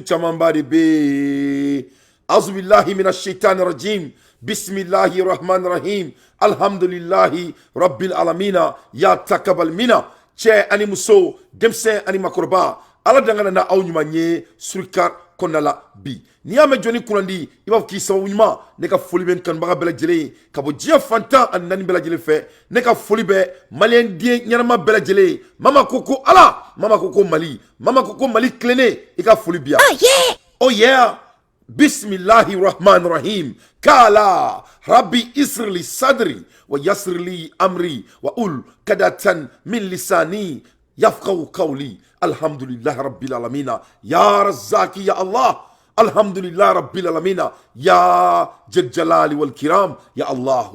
Chamambari be Azubillahi minash shaitanir rajim. Bismillahir rahmanir rahim. Alhamdulillahi rabbil alamina. Ya takabal mina. Che ani muso demse ani makorba. Ala dangana na aw nyuma nye surikar konala bi. Ni ame joni kurandi iba ki sababu nyuma ne ka foli ben kan baga bela jele ka bo dia fanta an nani bela jele fe ne ka foli be malien die nyarama bela jele mama koko ala mama koko mali klene ika foli bia oh yeah bismillahir rahmanir rahim kala rabbi isri sadri wa yassir li amri wa ul kadatan min lisani yafqahu qawli alhamdulillah rabbil alamin ya razzaki ya allah alhamdulillah rabbil alamin ya jalali wal kiram ya allah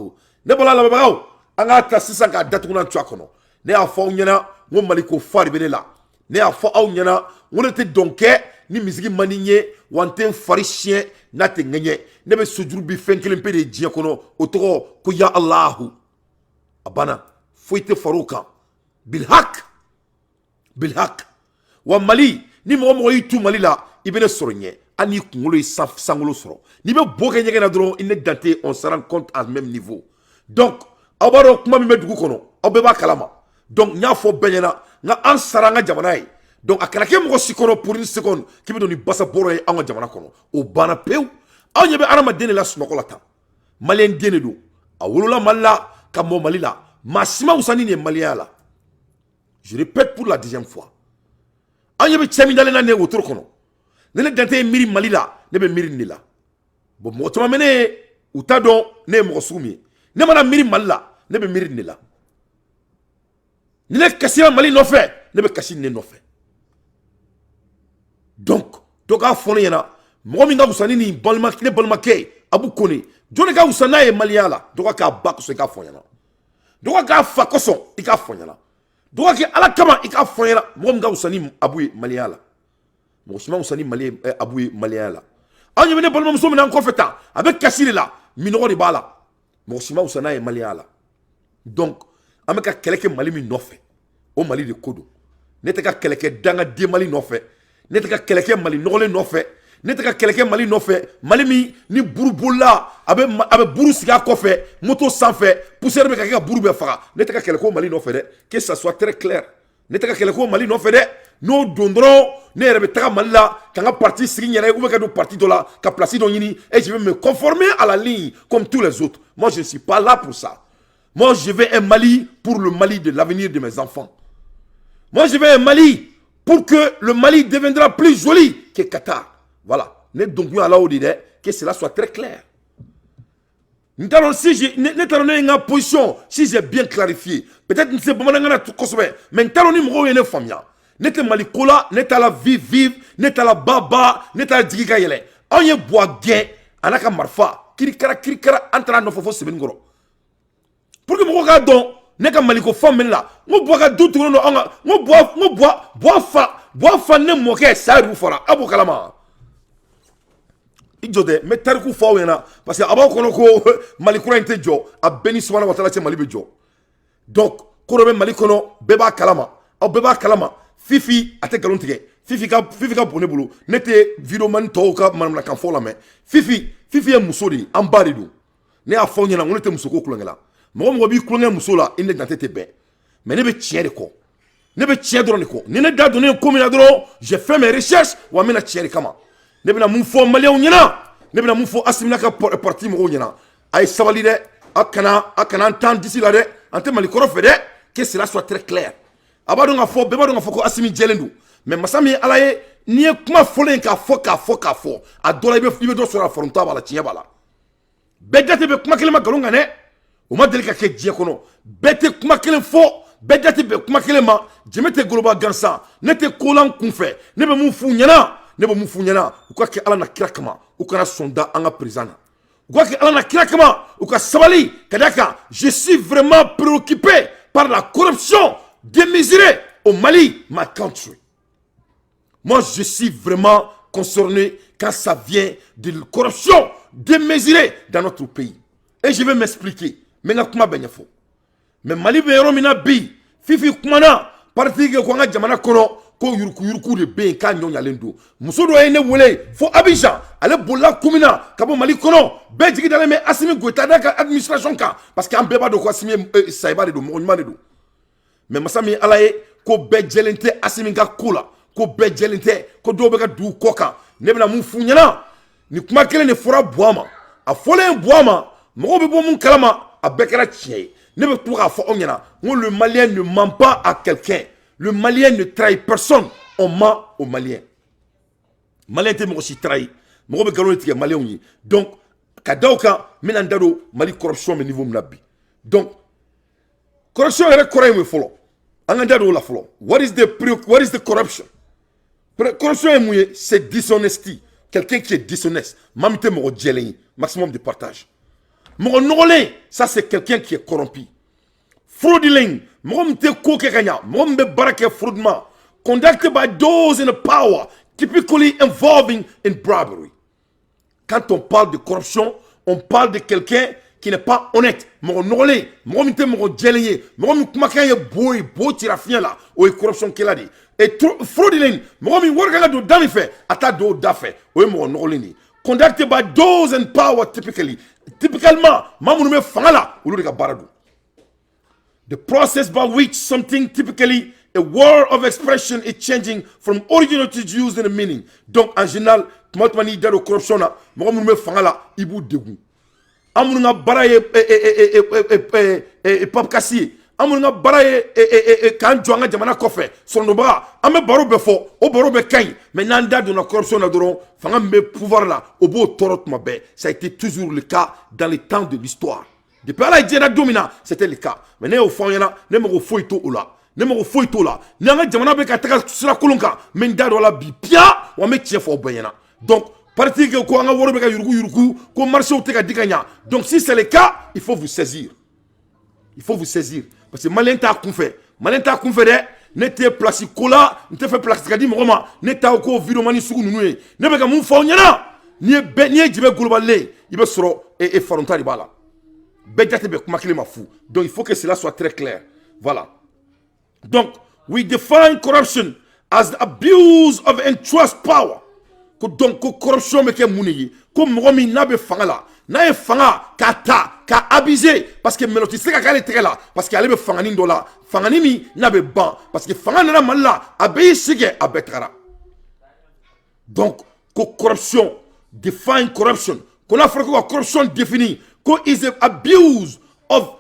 ne bala la babaw anga ta sisa ka datuna twakono ne afo nyana mo maliko fari benela ne afo aw nyana wonete donke ni misigi maninye wanten fari chien na te ngenye ne be sujuru bi fenkelen pe de dia kono otoko ko ya allah abana foite faruka bil haq wa mali ni mo yitu mali la ibene soronye ani kungolo sangolo soro ni be boke nyege na dron il date on se rend compte à même niveau donc abaro kuma mi medugu kono obeba kalama donc nya fo benyana nga ansaranga jamana yi donc akala ke mo sikono pour une seconde ki be doni basa boro yi anga jamana kono o bana pew anya be arama dene la sunokola ta malien dene do awulula malla kamo malila masima usani ni maliala je répète pour la deuxième fois anya be chemi dalena ne wotoro kono ne dante miri malila ne be miri nila bo mo to mene utado ne mo sumi ne mana miri malila ne be miri nila ne kasi mali no fe ne be kasi ne no fe donc doka fone yana mo mi nga usani ni balma ke abu koni jone ka usana e maliala doka ka bako se ka fone yana doka ka fakoso ika fone yana doka ke ala kama ika fone yana mo mi nga usani abu maliala Moussima Oussani Mali Aboui Maliala. Anya mene balma muso mena encore feta avec Kassile là, minoro de bala. Moussima Oussana et Maliala. Donc, ameka keleke Mali mi nofe. O Mali de Kodo. Neteka keleke danga de Mali nofe. Neteka keleke Mali nole nofe. Neteka keleke Mali nofe. Mali mi ni burubula abe buru siga kofe, moto sans fait, poussière be kaka buru be fara. Neteka keleko Mali nofe de, que ça soit très clair. Neteka keleko Mali nofe de. No dondron ne rebe taka malila kanga parti sigi nyere ou ka do parti dola ka place don yini et je vais me conformer à la ligne comme tous les autres. Moi je ne suis pas là pour ça. Moi je veux un Mali pour le Mali de l'avenir de mes enfants. Moi je veux un Mali pour que le Mali deviendra plus joli que Qatar. Voilà. Ne donc à la odide que cela soit très clair. Si j'ai une position, si j'ai bien clarifié, peut-être ne sais pas tout consommer, mais n'taloni mo yene famia. Nete malikola, neta la vive, neta la baba, neta la digika yele. Onye bois gain, anaka marfa, kirikara, antara no fofo sebengoro. Pour que mo ga don, neka maliko femme là, mo bois ga doutu no anga, mo bois fa ne mo ke sa ru fora, abu kalama. Ijode, me tariku fa wena, parce que aba kono ko malikura inte jo, a beni subhana wa ta'ala che malibe jo. Donc, korobe malikono beba kalama, au beba kalama. Fifi a te galon tigɛ Fifi ka bonne bolo ne te vidéo man tɔw ka manamana kan fɔ la mɛ Fifi ye muso de an ba de don ne y'a fɔ ɲɛna ko ne tɛ muso ko kulonkɛ la mɔgɔ b'i kulonkɛ muso la i ne dante tɛ bɛn mais ne bɛ tiɲɛ de kɔ ne bɛ tiɲɛ dɔrɔn de kɔ ni ne da donnen ko min na dɔrɔn j'ai fait mes recherches wa n bɛna tiɲɛ de kama ne bɛna mun fɔ maliyɛnw ɲɛna ne bɛna mun fɔ Asimina ka parti mɔgɔw ɲɛna a ye sabali dɛ a kana an tan disi la dɛ an tɛ Malikɔrɔ fɛ dɛ que cela soit très clair. Abadon a fo beba don a fo ko Asimi jelendu mais masami alaye ni kuma folen ka fo a dola ibe do sura fronta bala tinya bala bedate be kuma kelema galonga ne o ma delika ke je kono bete kuma kelen fo bedate be kuma kelema jemete global gansa nete kolan kunfe ne be mun fu nyana u ka ke ala na kira kama u kana sonda anga président u ka ke ala na kira kama u ka sabali kadaka je suis vraiment préoccupé par la corruption démesuré au Mali, ma country. Moi, je suis vraiment concerné quand ça vient de la corruption démesurée dans notre pays. Et je vais m'expliquer. Mais Mali, Fifi Kumana, parti que Kwanga Jamana Kono, ko yuruku de be ka nyonyalen do muso do ene wole fo Abidjan ale bolla kumina kabo Mali kono be jigi dale me Assimi Goïta da ka administration ka parce que an beba do ko Assimi Saïba de do mo nyuma de do mais masami alaye ko be jelente Assimi ga kula ko be jelente ko do be ka du koka ne bena mun funyana ni kuma kele ne fora boama a folen boama mo be bo mun kalama a bekera tchie ne be to ka fo onyana le Malien ne ment pas à quelqu'un. Le Malien ne trahit personne. On ment aux Maliens. Malien te aussi trahi. Moi be galon etika Malien yi. Donc kadauka menandado Mali corruption me niveau mnabi. Donc corruption est correct me follow. Angandado la follow. What is the corruption? Corruption est mouillé, c'est dishonesty. Quelqu'un qui est dishonnête. Mamite mo djelen maximum de partage. Mo nolé, ça c'est quelqu'un qui est corrompu. Fraudulent, momte koke kanya, mombe barake fraudement, conducted by those in power, typically involving in bribery. Quand on parle de corruption, on parle de quelqu'un qui n'est pas honnête. Mon nolé, momte mo djeliye, momte makaye boy, tirafien là, ou corruption qu'il a dit. Et fraudulent, momte workanga do damife, ata do dafe, ou mon nolé ni. Conducted by those in power, typicalement, mamoume fangala, ou le baradou. The process by which something, typically a word of expression, is changing from original to used in a meaning. Donc, en général, comment on dit de corruption, moi, je me fais là, il bout de goût. Amouna baraye pap kassi. Amouna baraye quand joanga jamana kofe. Son bras, ame baro befo, o baro be kain. Mais nanda de la corruption na doron, fanga me pouvoir là, au beau torot mabe. Ça a été toujours le cas dans les temps de l'histoire. Depuis là, il domina, c'était le cas. Mais ne au fond, il y en a, ne me refoito ou là. Ne me refoito là. Ne me jamana be kataka sur la kolonka. Mais ndado la bi pia, ou me tient fort bayana. Donc, parti que quoi, on a woro be ka yuruku, ko marché ou te ka dikanya. Donc, si c'est le cas, il faut vous saisir. Il faut vous saisir. Parce que malin ta konfé. Malin ta konfé de, ne te place kola, ne te fait place kadi moma, ne ta ko viromani suku nunue. Ne be ka mun fa onyana. Ni jibe globale, il be soro et farontari bala. Donc il faut que cela soit très clair. Voilà. Donc, we define corruption as the abuse of entrust power. Donc, corruption me ke mouni. Comme Romi nabe fangala. Na e fanga kata ka abusé parce que meloti se ka kale très là parce que ale be fangani dola. Fangani mi nabe ban parce que fangana na malla abe sige abetrara. Donc, corruption define corruption. Qu'on a fait corruption définie is an abuse of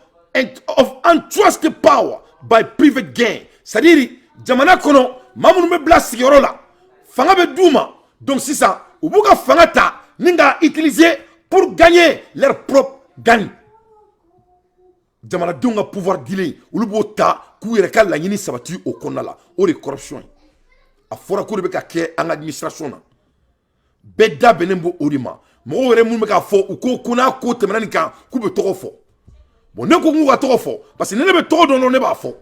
untrusted power by private gain. C'est-à-dire, jamana kono, mamoun me blas yorola, fanga be douma. Donc c'est ça, ou bouga fangata, ninga utiliser pour gagner leur propre gain. Jamana dunga pouvoir dealer, ou le bota, kouire kal la yini sabatu au konala, ou les corruption. A fora kou de ke en administration. Beda benembo orima. Mo were mun ka fo ko kuna ko temani kan ku be toro fo bon ne ko mu ka toro fo parce que ne be toro don ne ba fo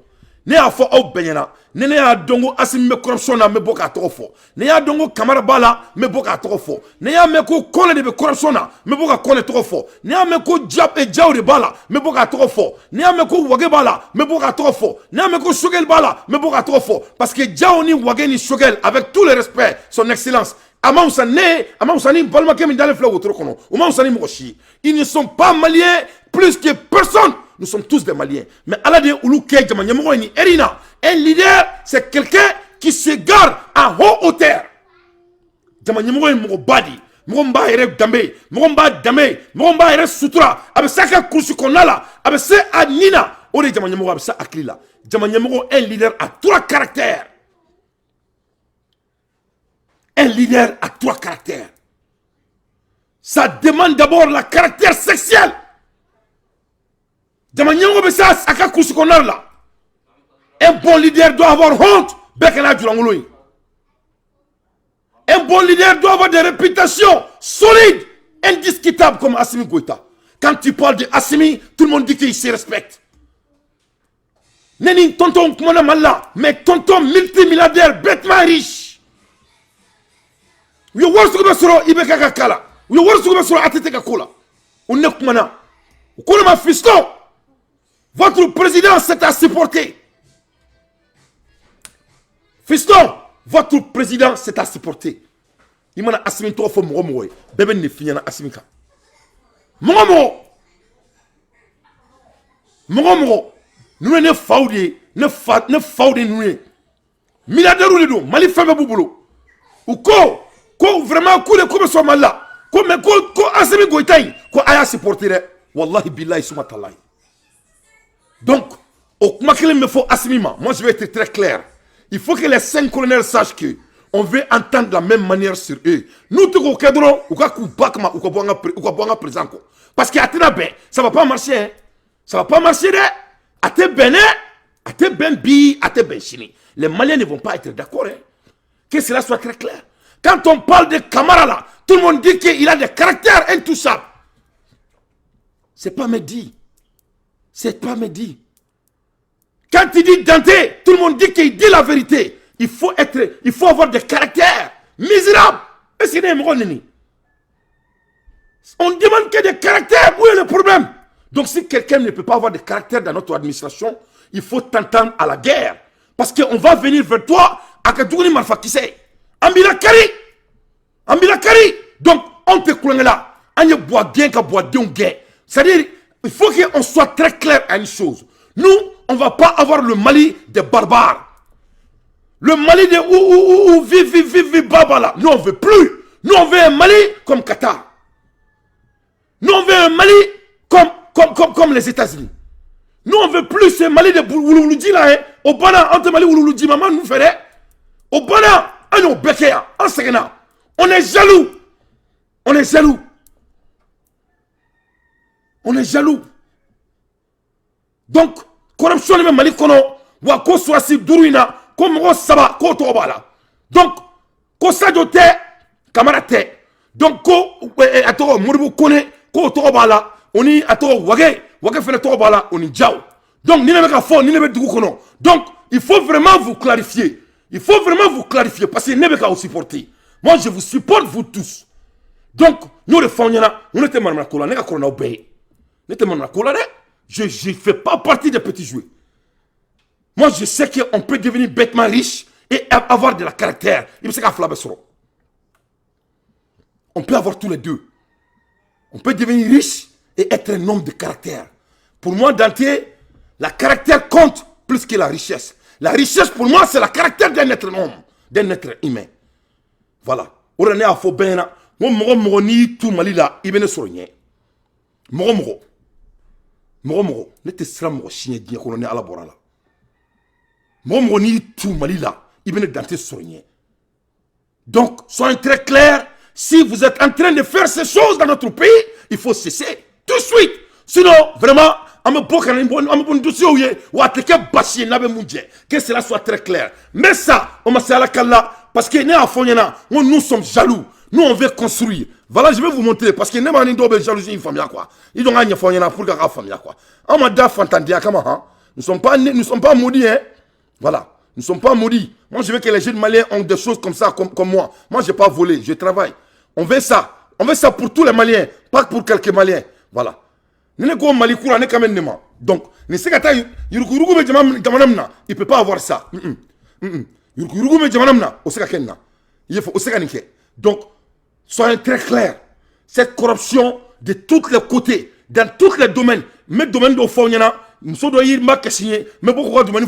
ne a fo au benyana ne ya dongo Assimi me corruption na me boka toro fo ne ya dongo Camara bala me boka toro fo ne ya me ko kone de be corruption na me boka kone toro fo ne ya me ko jab e jawre bala me boka toro fo ne ya me ko wage bala me boka toro fo ne ya me ko shogel bala me boka toro fo parce que jawni wage ni shogel avec tout le respect son excellence. Ils ne sont pas maliens plus que personne. Nous sommes tous des maliens. Mais Allah dit un leader, c'est quelqu'un qui se garde à haute hauteur. Mugomba ere dambe, mugomba dame, mugomba ere sutura. Abe saka kursu konala, abe se anina. Ore jamanyamogo abe sa aklila. Jamanyamogo un leader à trois caractères. Un leader a trois caractères. Ça demande d'abord le caractère sexuel. Un bon leader doit avoir honte. Un bon leader doit avoir des réputations solides, indiscutables comme Assimi Goïta. Quand tu parles de Assimi, tout le monde dit qu'il se respecte. Neni tonton Kumana Malla, mais tonton multimilliardaire, bêtement riche. We work to go ibeka kala. We work to go atete kola. On ne kumana. Kola ma fiston. Votre président s'est à supporter. Fiston, votre président c'est à supporter. Il m'a assumé trop fort moi. Bébé ne finit na assumé ka. Moi. Nous ne faudi, ne faudi nous. Milliardaire ou les deux, Mali fait boulot. Ou quoi vraiment coup de comme soit mal là. Comme assumé goitaï, quoi aya supporter. Wallahi billahi sumatallah. Donc, au maquille me faut assimima. Moi, je vais être très clair. Il faut que les 5 colonels sachent que on veut entendre de la même manière sur eux. Nous, tout le cadre, ou quoi bakma, ou quoi présent. Parce qu'il y a ben, ça va pas marcher. Hein. Ça va pas marcher. Ate ben bi, ate ben chini. Les Maliens ne vont pas être d'accord. Hein. Que cela soit très clair. Quand on parle de Camara là, tout le monde dit qu'il a des caractères intouchables. C'est pas Mehdi. C'est pas Mehdi. Quand il dit Dante, tout le monde dit qu'il dit la vérité. Il faut avoir des caractères misérables. Et c'est on demande que des caractères. Où est le problème? Donc si quelqu'un ne peut pas avoir de caractère dans notre administration, il faut t'entendre à la guerre. Parce qu'on va venir vers toi à Kadouni Marfakise. Ambilakari. Donc on te connaît là. On est bois bien qu'à bois d'un gain. C'est-à-dire, il faut qu'on soit très clair à une chose. Nous, on ne va pas avoir le Mali des barbares. Le Mali de où vive Babala. Nous, on ne veut plus. Nous, on veut un Mali comme Qatar. Nous, on veut un Mali comme les États-Unis. Nous, on ne veut plus ce Mali de Woulouloudi là. Hein. Au Bana, entre Mali Woulouloudi, maman nous ferait. Au Bana, on est Bekéa, en Séguena. On est jaloux. On est jaloux. Donc, corruption est Mali kono, wa ko swasi duruina, ko mo saba ko to bala. Donc, ko sadio te, kamara te. Donc ko ato muribu kone ko to bala, oni ato wage fele to bala, oni jaw. Donc ni ne ka fo, ni ne be dugu kono. Donc, il faut vraiment vous clarifier. Parce que ne be ka aussi supporter. Moi je vous supporte vous tous. Donc, nous le fanyana, on était manana kola, ne ka korona obey. N'était manana kola de. Je ne fais pas partie des petits jouets. Moi, je sais qu'on peut devenir bêtement riche et avoir de la caractère. On peut avoir tous les deux. On peut devenir riche et être un homme de caractère. Pour moi, d'entier, la caractère compte plus que la richesse. La richesse, pour moi, c'est la caractère d'un être homme, d'un être humain. Voilà. Aujourd'hui, il faut bien. Moi, ni tout Mali là, il vient soigner. Moro. Ne te sera mɔgɔ siɲɛ diɲɛ kɔnɔ ni ala bɔra la mɔgɔ n'i tu Mali la i bɛ ne Dante sɔrɔ ɲɛ. Donc soyons très clairs, si vous êtes en train de faire ces choses dans notre pays, il faut cesser tout de suite, sinon vraiment an bɛ bɔ ka na an bɛ bɔ ni dossiers ye wa a tɛ kɛ basi ye n'a bɛ mun jɛ, que cela soit très clair. Mais ça on ma se ala kala parce que ne y'a fɔ ɲɛna ko nous sommes jaloux. Nous, on veut construire. Voilà, je vais vous montrer. Parce que nous avons jalousie une famille. Ils ont gagné pour la famille. On m'a dit nous ne sommes pas maudits. Hein? Voilà. Nous ne sommes pas maudits. Moi, je veux que les jeunes Maliens ont des choses comme ça, comme moi. Moi, je n'ai pas volé. Je travaille. On veut ça. On veut ça pour tous les Maliens. Pas pour quelques Maliens. Voilà. Nous ne sommes pas Mali. Donc, il ne peut pas avoir ça. Donc, soyez très clairs. Cette corruption de tous les côtés, dans tous les domaines, mes domaines de Fognana, nous sommes mais pourquoi domaine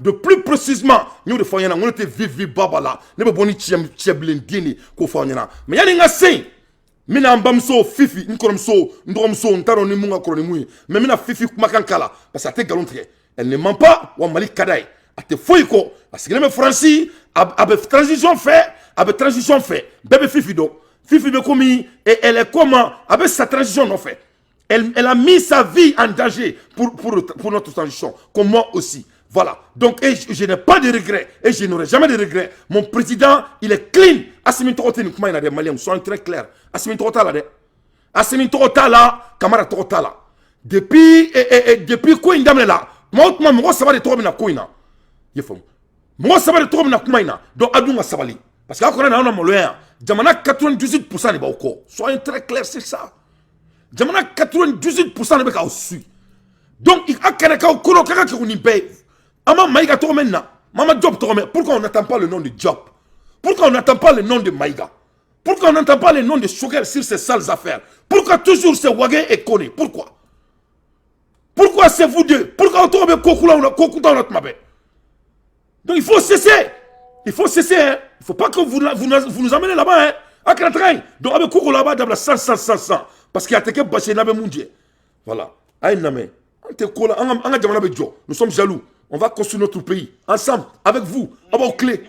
de plus précisément, nous de Fognana, on était vivi babala, ne pas boni tcheblendini ko Fognana. Mais il y a un mina mbamso fifi, nkoromso, ndromso, ntaro ni munga kroni mais mina fifi makankala, parce que galon très. Elle ne ment pas, ou Mali Kadaï. A te foiko, parce que les Français, avec transition fait, bébé Fifi donc. Fifi be commis et elle est comment avec sa transition non fait. Elle a mis sa vie en danger pour notre transition, comme moi aussi. Voilà. Donc je n'ai pas de regrets et je n'aurai jamais de regrets. Mon président, il est clean. Assimi Torote ni kuma ina des Maliens, soyons très clairs. Assimi Torote là de. Assimi Torote là, Kamara Torote là. Depuis quoi indamne là. Moi ça va de trop na koina. Yefom. Moi ça va de trop na kumaina. Donc adunga sabali. Parce que là, on a moloya. Jamana 98% de Baoko. Soyons très clairs sur ça. Jamana 98% de Baoko. Donc, il y a quelqu'un qui a un job. Pourquoi on n'attend pas le nom de job? Pourquoi on n'entend pas le nom de Maïga? Pourquoi on n'entend pas le nom de Choguel sur ces sales affaires? Pourquoi toujours c'est Ouagué et Kone? Pourquoi? Pourquoi c'est vous deux? Pourquoi on trouve Kokula ou Kokuta notre mabé? Donc il faut cesser. Il faut cesser. Hein. Il ne faut pas que vous nous amenez là-bas. Hein. Avec le train. Donc avec Kokula là-bas, d'abord 100. Parce qu'il y a quelqu'un qui baché n'avait moundié. Voilà. Nous sommes jaloux. On va construire notre pays. Ensemble. Avec vous. À vos clés.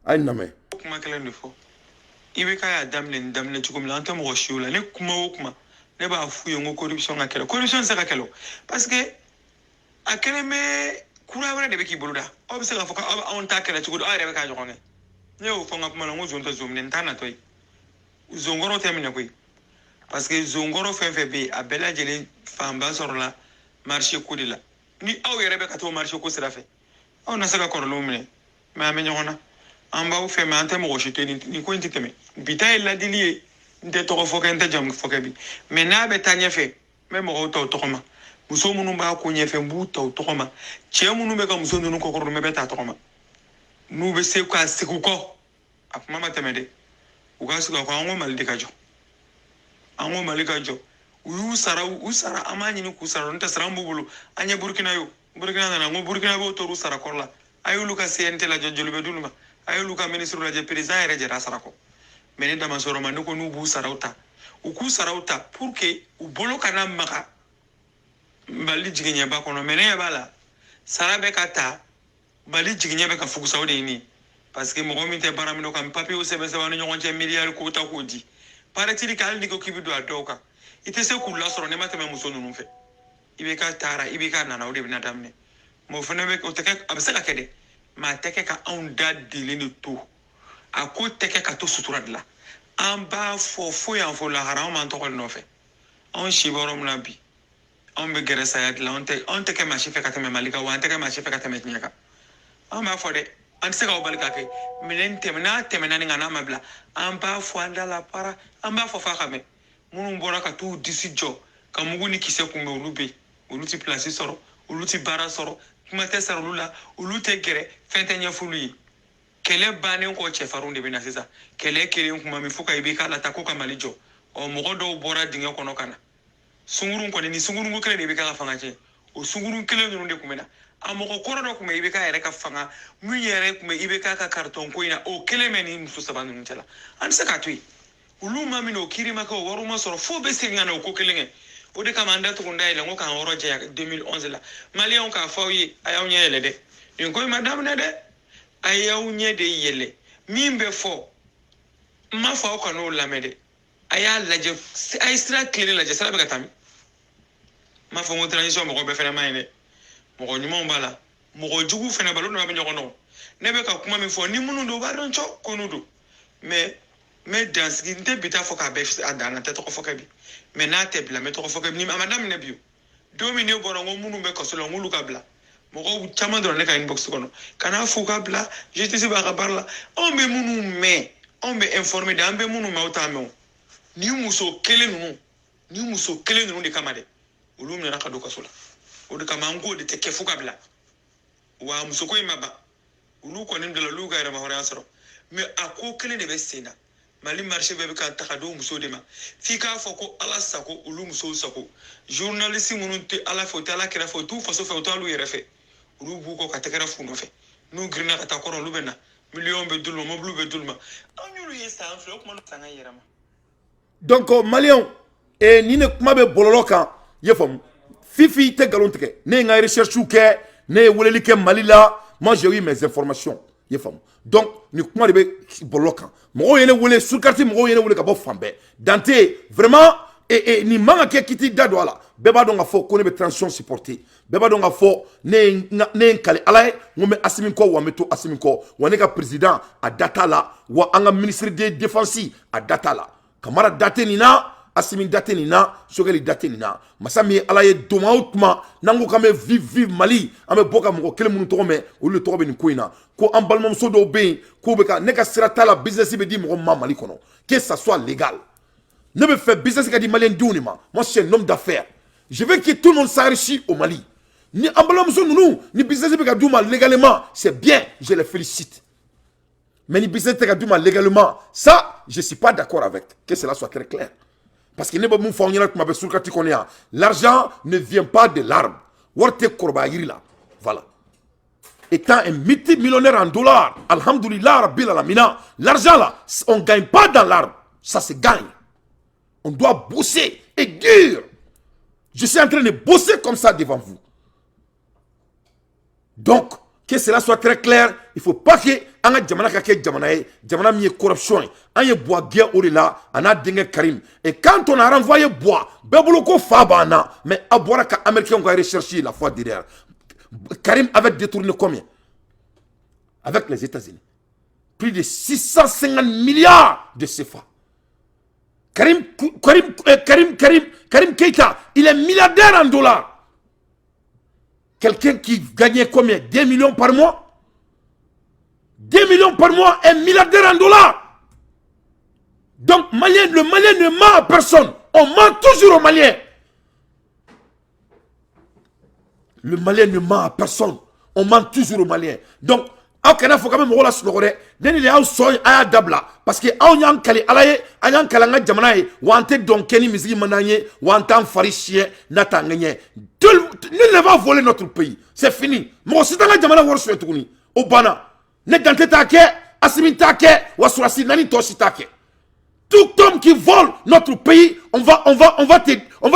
Aïname. Ibeka ya damne chukumla anta mo shula ne kuma okuma ne ba fu yongo corruption akelo corruption se akelo parce que akele me kura wala de beki buluda obse ka foka on ta kala chukudo ay rebe ka jokone ne o fonga kuma ngo zonta zoom ne ntana toy zongoro temine koy parce que zongoro fe be abela jele famba sorla marché kudila ni aw rebe ka to marché ko sera fe on na saka korlo mine ma me nyona amba u fe mante mo shite ni ko intiteme bita ella dilie nte to fo kan ta jam fo kabi mais na be tanya fe me mo to koma muso munu ba ko nye fe mbu to koma che munu be ka muso nunu ko ko me be ta to koma nu be se ko asiku ko akuma matemede u ga su ko ango maldi ka jo ango malika jo u sara amanyi ni ku sara nta sara mbubulu anya burkina na ngo burkina bo to ru sara korla ayulu ka sente la jojolu be dulma ayulu ka ministre la je président ere je rasara ko meni dama soro man ko nu bu sarauta u ku sarauta pour que u bolo kana maka bali jigenya ba kono mene ya bala sarabe kata bali jigenya be ka fuku saudi ni parce que mo gomi te baramino kam papi o sebe sebe no ngonje milliard ko ta ko di paratili kal ni ko kibido adoka ite se ku la soro ne matame muso nunu fe ibe ka tara ibe ka nana o de bina damne mo fene be o te ka abse ka kede ma teke ka on da dilini to ako teke ka to sutura de la an ba fo ya fo la haram man to ko no fe on shiborom na bi on be gere sayad la on teke ma shife ka teme malika wa on teke ma shife ka teme nyaka on ba fo de an se ka obalika ke minen teme na ngana mabla an ba fo anda la para an ba fo fa kame munu mbora ka tu disi jo ka mugu ni kise kumbe ulube uluti place soro uluti bara soro kuma te sarulula ulute gere fente nya fului kele bane ko chefarunde bina sisa kele kuma mi fuka ibika la takoka malijo o mogodo bora dinga kono kana sungurun ko ni sungurun ko kele de bika ka fanga che o sungurun kele no de kumena amoko koro do kuma ibika ere ka fanga mu yere kuma ibika ka karton ko ina o kele meni musu sabanu ntela an saka tui uluma mino kirima ko waruma soro fo be singana ko kelenge o de kamanda to kunda ile ngo kan oroje 2011 la malion ka fawi ayaw nyele de ni ko madame ne de ayaw nye de yele mimbe fo ma fa ko no lamede aya laje ay stra clear laje sala be katami ma fo mo transition mo ko be fena mayne mo ko nyuma mbala mo ko jugu fena balo no be nyoko no ne be ka kuma mi fo ni munu do ba don cho ko nudo mais dans ce qui n'était pas fort qu'à bêcher à dans la tête au fond qu'abi mais n'a te bla mais au fond qu'abi ni madame ne bio dominer bon on munu be ko solo mulu kabla mo ko chama do ne ka inbox ko no kana fo kabla je te sais ba parla on be munu mais on be informer da be munu ma utame ni muso kele nunu de kamade ulum ne raka do ko solo o de kamango de te ke fo kabla wa muso ko imaba ulu ko nim de la luga ira ma hore asro mais ako kele ne be sena mali marché bebe ka takado muso de ma fika foko ala sako ulu muso sako journaliste mununte ala fo tala kera fo tu faso fo talu yere fe ulu bu ko ka tekera fu no fe nu grina ka takoro lu bena million be dulma mo blu be dulma anyulu yesa en flo ko sanga yere ma donc malion e ni ne kuma be bololo kan ye fam fifi te galon teke ne nga recherche ou ke ne woleli ke malila moi j'ai eu mes informations ye fam donc ni kuma de be bololo kan mo yene wole sur quartier mo yene wole ka bo fambe dante vraiment ni manga ke kiti dado ala beba donga fo ko ne be transition supporter beba donga fo ne kale ala ngome asimin ko wa meto asimin ko wone ka président a data la wa anga ministre de défense a data la kamara date ni na asimin date ni na sogeli date ni na masami ala ye doma outma nango kame vive mali ame boka mo kele mun to me o le to be ni koina ko ambalmam so do be ko be ka ne ka sirata la business be di mo mali kono que ça soit légal ne me fait business ka di malien dunima moi je suis un homme d'affaires je veux que tout le monde s'enrichisse au Mali Ni ambulamuso nous, ni business be ka duma légalement, c'est bien, je les félicite. Mais ni business te ka duma légalement, ça, je suis pas d'accord avec. Que cela soit très clair. Parce que l'argent ne vient pas de l'arbre. Voilà. Étant un multimillionnaire en dollars, alhamdoulilah, rabbil alamina, l'argent là, on ne gagne pas dans l'arbre. Ça se gagne. On doit bosser et dur. Je suis en train de bosser comme ça devant vous. Donc, que cela soit très clair, il ne faut pas que anga jamana ka ke jamana mi corruption anye bois guerre au là ana dingue Karim et quand on a renvoyé bois beboloko fabana mais abora ka américain va rechercher la fois derrière. Karim avait détourné combien avec les États-Unis? Plus de 650 milliards de CFA. Karim Keita, il est milliardaire en dollars. Quelqu'un qui gagnait combien? 2 millions par mois? 2 millions par mois, un milliardaire en dollars. Donc, le Malien ne ment à personne. On ment toujours aux Maliens. Le Malien ne ment à personne. On ment toujours aux Maliens. Donc, il faut quand même que parce que nul ne va voler notre pays. C'est fini. Tout homme qui vole notre pays, on va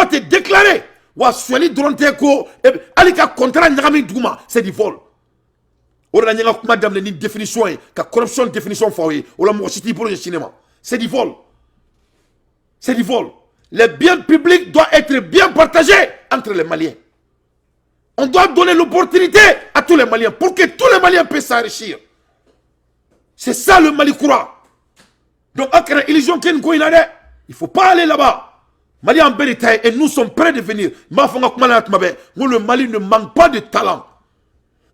te déclarer. C'est du vol. C'est du vol. C'est du vol. Les biens publics doivent être bien partagés entre les Maliens. On doit donner l'opportunité à tous les Maliens pour que tous les Maliens puissent s'enrichir. C'est ça le Mali croit. Donc, il ne faut pas aller là-bas. Mali en bénétail et nous sommes prêts de venir. Le Mali ne manque pas de talent.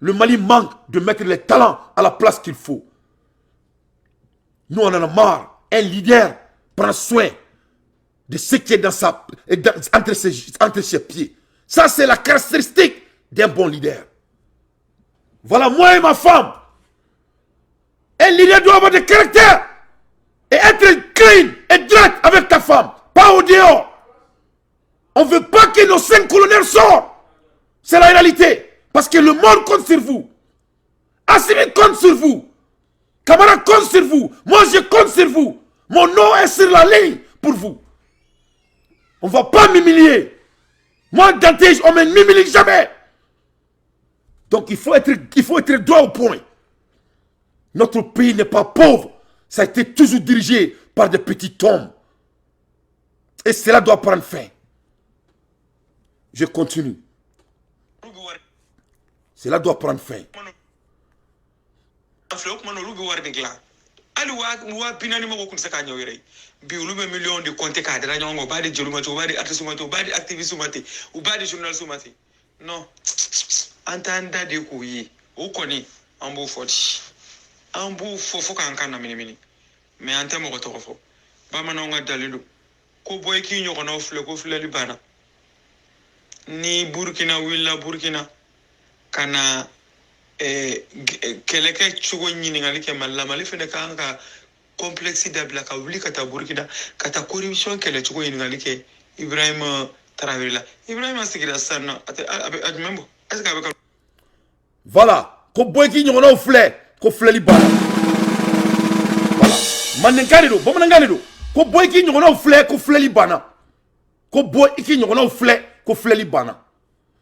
Le Mali manque de mettre les talents à la place qu'il faut. Nous, on en a marre. Un leader prend soin de ce qui est entre ses pieds. Ça, c'est la caractéristique d'un bon leader. Voilà, moi et ma femme. Un leader doit avoir des caractères et être clean et direct avec ta femme. Pas au dehors. On ne veut pas que nos 5 colonels sortent. C'est la réalité. Parce que le monde compte sur vous. Assimi compte sur vous. Camara compte sur vous. Moi, je compte sur vous. Mon nom est sur la ligne pour vous. On ne va pas m'humilier. Moi, Dante, on ne m'humilie jamais. Donc, il faut être droit au point. Notre pays n'est pas pauvre. Ça a été toujours dirigé par des petits hommes. Et cela doit prendre fin. Je continue. Cela doit prendre fin. Non. Antanda de kouyi. Ou koni. Ambo foti. Ambo fofo kankana mini. Mais anta mo rotofo. Bamana nga dalilu. Ko boy ki nyoko na ofle ko fle libana. Ni Burkina willa Burkina. Kana keleke chugo nyini ngali ke malama fene kanga complexe dabla ka wuli kata Burkina kata corruption kele chugo nyini ngali ke Ibrahim Traoré la Ibrahim asigira sana admembo est-ce que voilà ko boy ki nyoko na ofle ko fle libana voilà manengani do bomangani do ko boy ki nyoko na ofle ko fle libana ko boy ki nyoko na ofle ko fle libana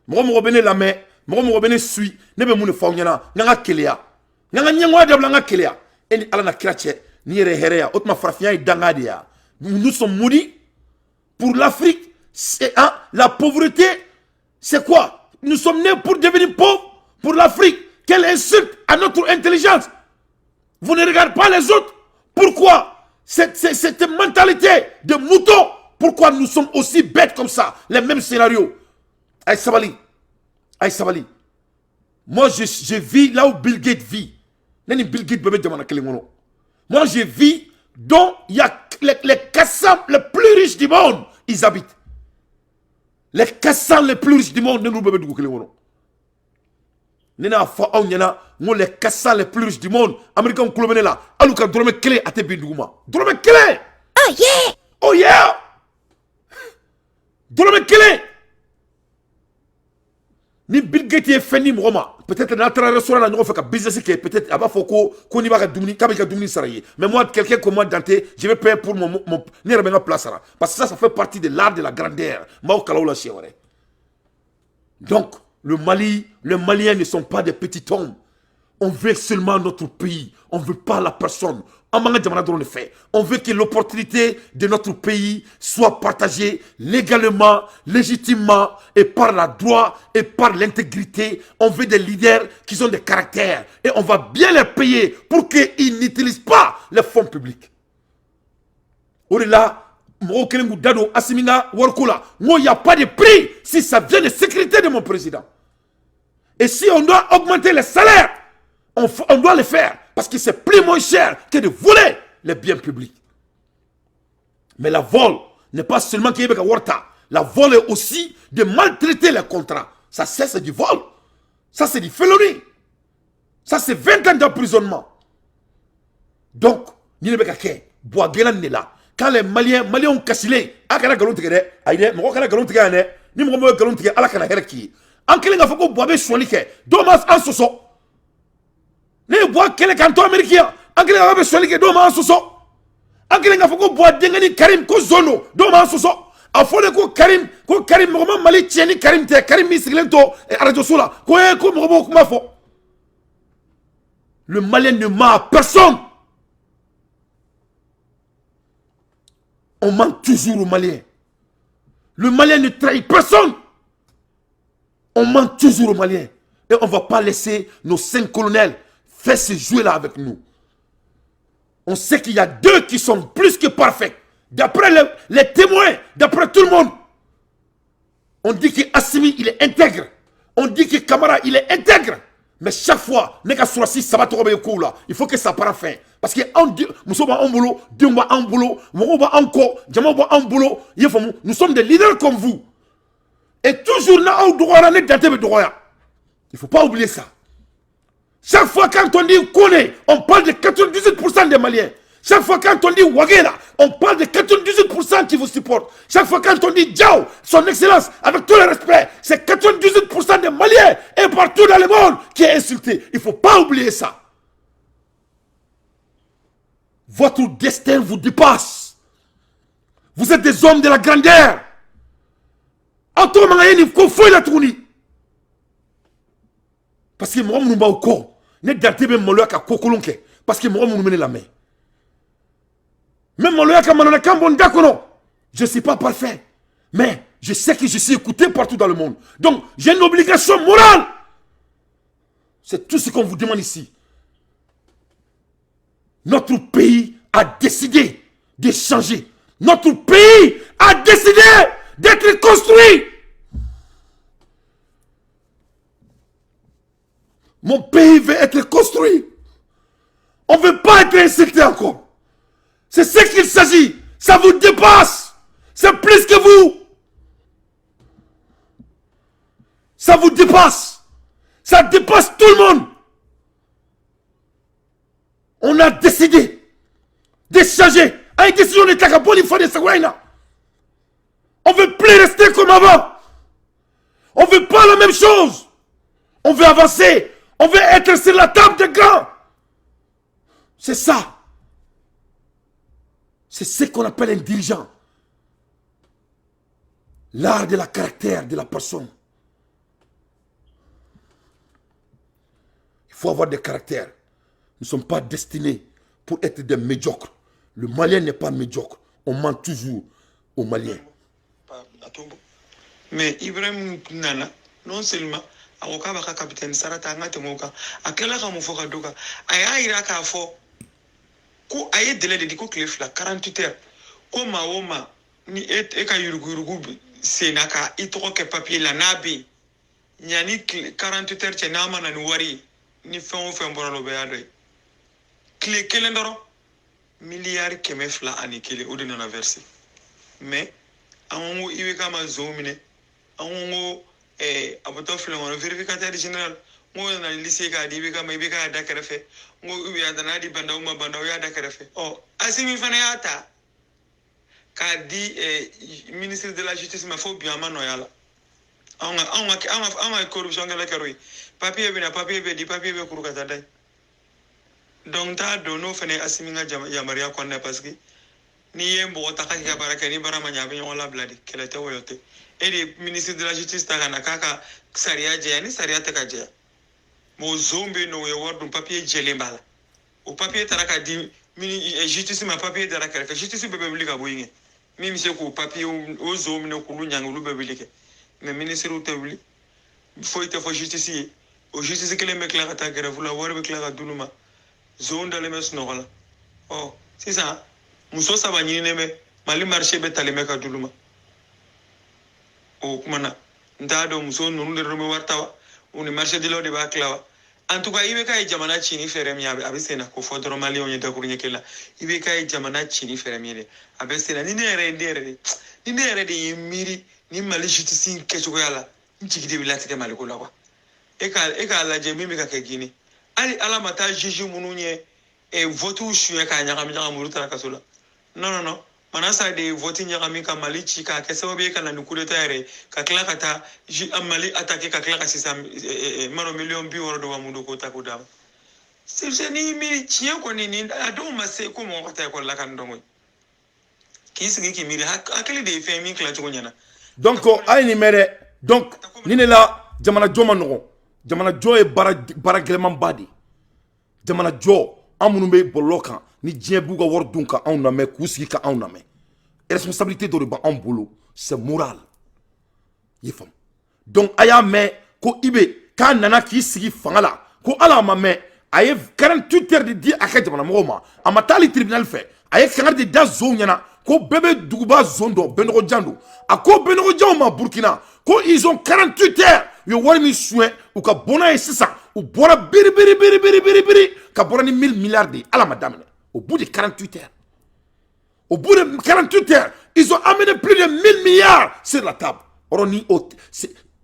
mo bene la main mo bene sui ne be mun fa nyana nga kelea nga nyangwa de nga kelea eni ala na krache ni reherea otma farafia dangadia. Nous sommes maudits pour l'Afrique. C'est la pauvreté, c'est quoi? Nous sommes nés pour devenir pauvres pour l'Afrique. Quelle insulte à notre intelligence. Vous ne regardez pas les autres. Pourquoi cette mentalité de mouton? Pourquoi nous sommes aussi bêtes comme ça? Les mêmes scénarios. Aïe Sabali. Moi, je vis là où Bill Gates vit. Moi, je vis dont il y a les 400 les plus riches du monde. Ils habitent. Les 400 les plus riches du monde. Nena fa on yana ngo les 400 les plus riches du monde américain kolomene la aluka drome clé ate binduguma drome clé oh yeah drome clé ni Bill Gates est fini moma peut-être notre restaurant na fait ka business qui peut-être aba foko ko ni ba ka dumuni ka dumuni saraye mais moi quelqu'un comme moi Dante je vais payer pour mon ni rebenga place là parce que ça fait partie de l'art de la grandeur mao kala la chiore. Donc le Mali, les Maliens ne sont pas des petits hommes. On veut seulement notre pays. On ne veut pas la personne. On veut que l'opportunité de notre pays soit partagée légalement, légitimement et par la droit et par l'intégrité. On veut des leaders qui ont des caractères et on va bien les payer pour qu'ils n'utilisent pas les fonds publics. Au-delà, il n'y a pas de prix si ça vient de sécurité de mon président. Et si on doit augmenter les salaires, on doit le faire. Parce que c'est plus moins cher que de voler les biens publics. Mais la vol n'est pas seulement qu'il y a Warta. La vol est aussi de maltraiter les contrats. Ça, c'est du vol. Ça, c'est du félonie. Ça, c'est 20 ans d'emprisonnement. Donc, n'y a pas qu'à boire là. Quand les Maliens ont cassé, à la galon tigre, aïe, mon gars, galon tigre, ni mon gars, galon tigre, à la canahéraki. En quel a fait qu'on boive soignique, dommage en soso. Ne bois quel canton américain, en quel a fait soignique, dommage en soso. En quel a fait qu'on boit dengani Karim, ko zono, dommage en soso. A fond de Karim, moment Mali tieni Karim te, Karim Misilento, et Arajosola, quoi, comme Robo Kumafo. Le Malien ne ment à personne. On ment toujours aux Maliens. Le Malien ne trahit personne. On ment toujours aux Maliens. Et on ne va pas laisser nos 5 colonels faire ce jeu-là avec nous. On sait qu'il y a 2 qui sont plus que parfaits. D'après les témoins, d'après tout le monde. On dit qu'Assimi, il est intègre. On dit que Kamara, il est intègre. Mais chaque fois, il faut que ça parte fin. Parce que nous sommes en boulot, nous sommes des leaders comme vous. Et toujours, il ne faut pas oublier ça. Chaque fois quand on dit Kone, on parle de 98% des Maliens. Chaque fois quand on dit Wagera, on parle de 98% qui vous supportent. Chaque fois quand on dit Djao, son excellence, avec tout le respect, c'est 98% des Maliens et partout dans le monde qui est insulté. Il ne faut pas oublier ça. Votre destin vous dépasse. Vous êtes des hommes de la grandeur. Parce que moi, je ne sais pas parce que moi, je ne la main. Même je ne suis pas parfait. Mais je sais que je suis écouté partout dans le monde. Donc, j'ai une obligation morale. C'est tout ce qu'on vous demande ici. Notre pays a décidé de changer. Notre pays a décidé d'être construit. Mon pays veut être construit. On ne veut pas être insulté encore. C'est ce qu'il s'agit. Ça vous dépasse. C'est plus que vous. Ça vous dépasse. Ça dépasse tout le monde. On a décidé de changer. On ne veut plus rester comme avant. On ne veut pas la même chose. On veut avancer. On veut être sur la table des grands. C'est ça. C'est ce qu'on appelle un dirigeant. L'art de la caractère de la personne. Il faut avoir des caractères. Nous ne sommes pas destinés pour être des médiocres. Le Malien n'est pas médiocre. On ment toujours aux Maliens. Mais Ibrahim Nana, non seulement, avocat baka capitaine Sarata ngate moka, akela ka mufoka doka, aya iraka fo, ko aye délai de diko clef la 48 heures, ko maoma ni eka yurugu senaka itoko ke papier la nabi, nyani 48 heures chenama na nuwari, ni fon mbora be ade. Clé kelendoro milliard kemefla ani kele odina na verser. Mais ango iwe kama zomine ango apoto file mon vérificateur général ngo na lycée ka di be ka mai be ka da kerefe ngo ya da na di banda uma banda ya da kerefe oh asimi fana ya ta ka di ministre de la justice ma fo bien mano yala on corruption la karoi papier be na papier be di papier be kuru ka dai donc ta do no fene asimi nga ya maria konne parce que ni yembo ta ka baraka ni barama nya be on la bladi kele te woyote et le ministre de la justice ta kana kaka saria je ni saria ta ka je mo zombe no ye wordum papier jele mbala o papier taraka di justice ma papier de la kala justice be be ka boyinge mi se ko papier o zombe no kulu nyang lu be bilike mais ministre o tawli faut ite fo justice o justice que les mecs là ta grève la war be kala duluma zone dans les mes no la oh c'est ça muso sabani ne me mali marché be tale me ka duluma o kumana ndado muso nunu de rume wartawa uni marché de lo de ba klawa en tout cas ibe kay jamana chini fere mi abe sena ko fodoro mali onye da kurnya kala ibe kay jamana chini fere mi de abe sena ni nere de yimiri ni mali justice ke chugo yala nchiki de bilati ke mali ko lawa e ka la je mimi ka ke gini ali ala mata jiji mununye e votu shuye ka nyaka mi nyaka muruta kasula non manasa de voting nyakami ka mali chika ke sababu kana nukule tayare ka kila kata mali atake ka kila kasisa maro million bi woro do wamundo ko takuda c'est ni mi chien ko ni ado mase ko mo kata ko la kan dongo kisi ki miri akeli de fe mi kla to nyana donc ay ni mere donc ni ne la jamana joma no jamana jo e bara geleman badi jamana jo amunu be bolokan ni diɲɛ b'u ka wari dun ka anw lamɛn k'u sigi ka anw lamɛn responsabilité dɔ de b'anw bolo c'est moral i ye faamu donc a y'a mɛn ko ibe k'a nana k'i sigi fanga la ko ala a ma mɛn a ye 48 heures de di a ka jamana mɔgɔw ma a ma taa hali tribunal fɛ a ye kangari de da zonw ɲɛna ko bɛɛ bɛ duguba zon dɔn bɛnɔgɔjan don a ko bɛnɔgɔjanw ma burkina ko ils ont 48 heures u ye wari min suɲɛ u ka bɔ n'a ye sisan u bɔra biribiri ka bɔra ni 1000 milliards de ye ala ma daminɛ. Au bout de 48 heures. Au bout de 48 heures, ils ont amené plus de 1000 milliards sur la table.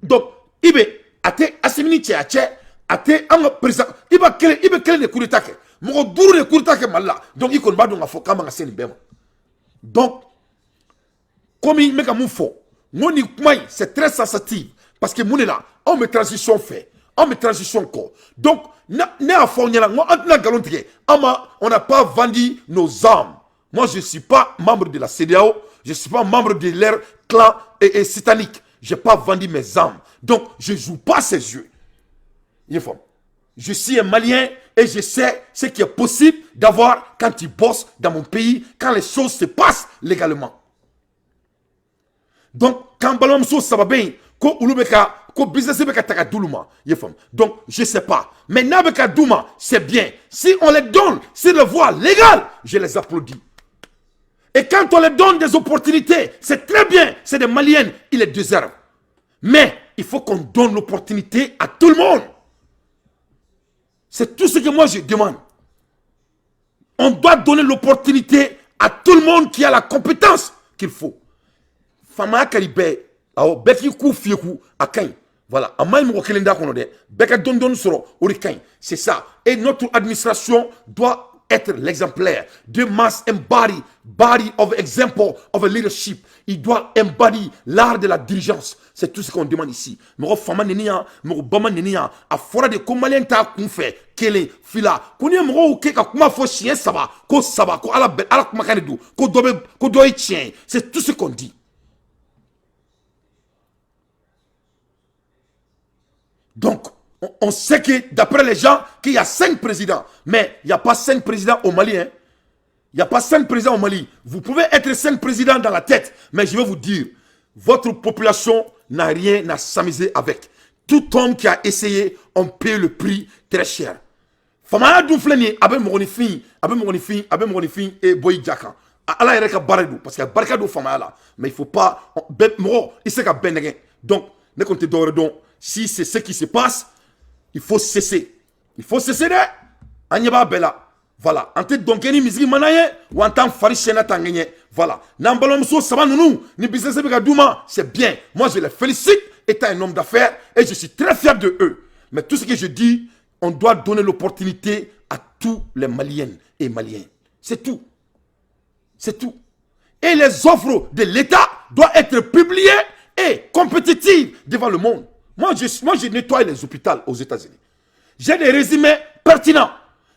Donc, Ibe, ate asimini tche ate un président, Ibe quel de coup d'état que mon bourreau de coup d'état que mal donc il connaît pas donc à faut quand même assez libéral. Donc, comme il me comme un faux, mon c'est très sensitif parce que mon est là, on me transition fait. On met transition encore. Donc, on n'a pas vendu nos âmes. Moi, je ne suis pas membre de la CEDEAO. Je ne suis pas membre de leur clan et satanique. Je n'ai pas vendu mes âmes. Donc, je ne joue pas ces jeux. Je suis un Malien et je sais ce qui est possible d'avoir quand tu bosses dans mon pays, quand les choses se passent légalement. Donc, quand Balomso Sababin, ko ulubeka ko business beka taka duluma donc je sais pas mais nabeka douma c'est bien si on les donne sur la voie légale je les applaudis et quand on les donne des opportunités c'est très bien c'est des Maliennes ils les déservent mais il faut qu'on donne l'opportunité à tout le monde c'est tout ce que moi je demande on doit donner l'opportunité à tout le monde qui a la compétence qu'il faut Fama Karibé alors, Beki kou fiekou a kain. Voilà. Amay mou kelenda kono de. Beka don don soro ori kain. C'est ça. Et notre administration doit être l'exemplaire de mass body of example of a leadership. Il doit embody l'art de la dirigeance. C'est tout ce qu'on demande ici. Moro fama nenia, moro bama nenia. A fora de komalien ta kounfe, kele, fila. Kouni moro ouke ka kouma fo chien saba, ko ala kouma kanedou, ko doye chien. C'est tout ce qu'on dit. Donc, on sait que d'après les gens, qu'il y a 5 présidents. Mais il n'y a pas 5 présidents au Mali. Il n'y a pas 5 présidents au Mali. Vous pouvez être 5 présidents dans la tête. Mais je vais vous dire, votre population n'a rien à s'amuser avec. Tout homme qui a essayé, on paie le prix très cher. Famaya Doufleni, Abe Moronifin et Boy Djaka. Allah Yereka Baradou. Parce qu'il y a Barakadou Famaya là. Mais il ne faut pas. Moro, il sait qu'il y a Beneguen. Donc, ne comptez pas. Si c'est ce qui se passe, il faut cesser. Il faut cesser de. Anyaba Bella. Voilà. En tête donc, ni misri manaye, ou en tant farichena tangenye. Voilà. Nambalomso sabanounou, ni business douma, c'est bien. Moi, je les félicite, étant un homme d'affaires, et je suis très fier de eux. Mais tout ce que je dis, on doit donner l'opportunité à tous les Maliennes et Maliens. C'est tout. C'est tout. Et les offres de l'État doivent être publiées et compétitives devant le monde. Moi, je nettoie les hôpitaux aux États-Unis. J'ai des résumés pertinents.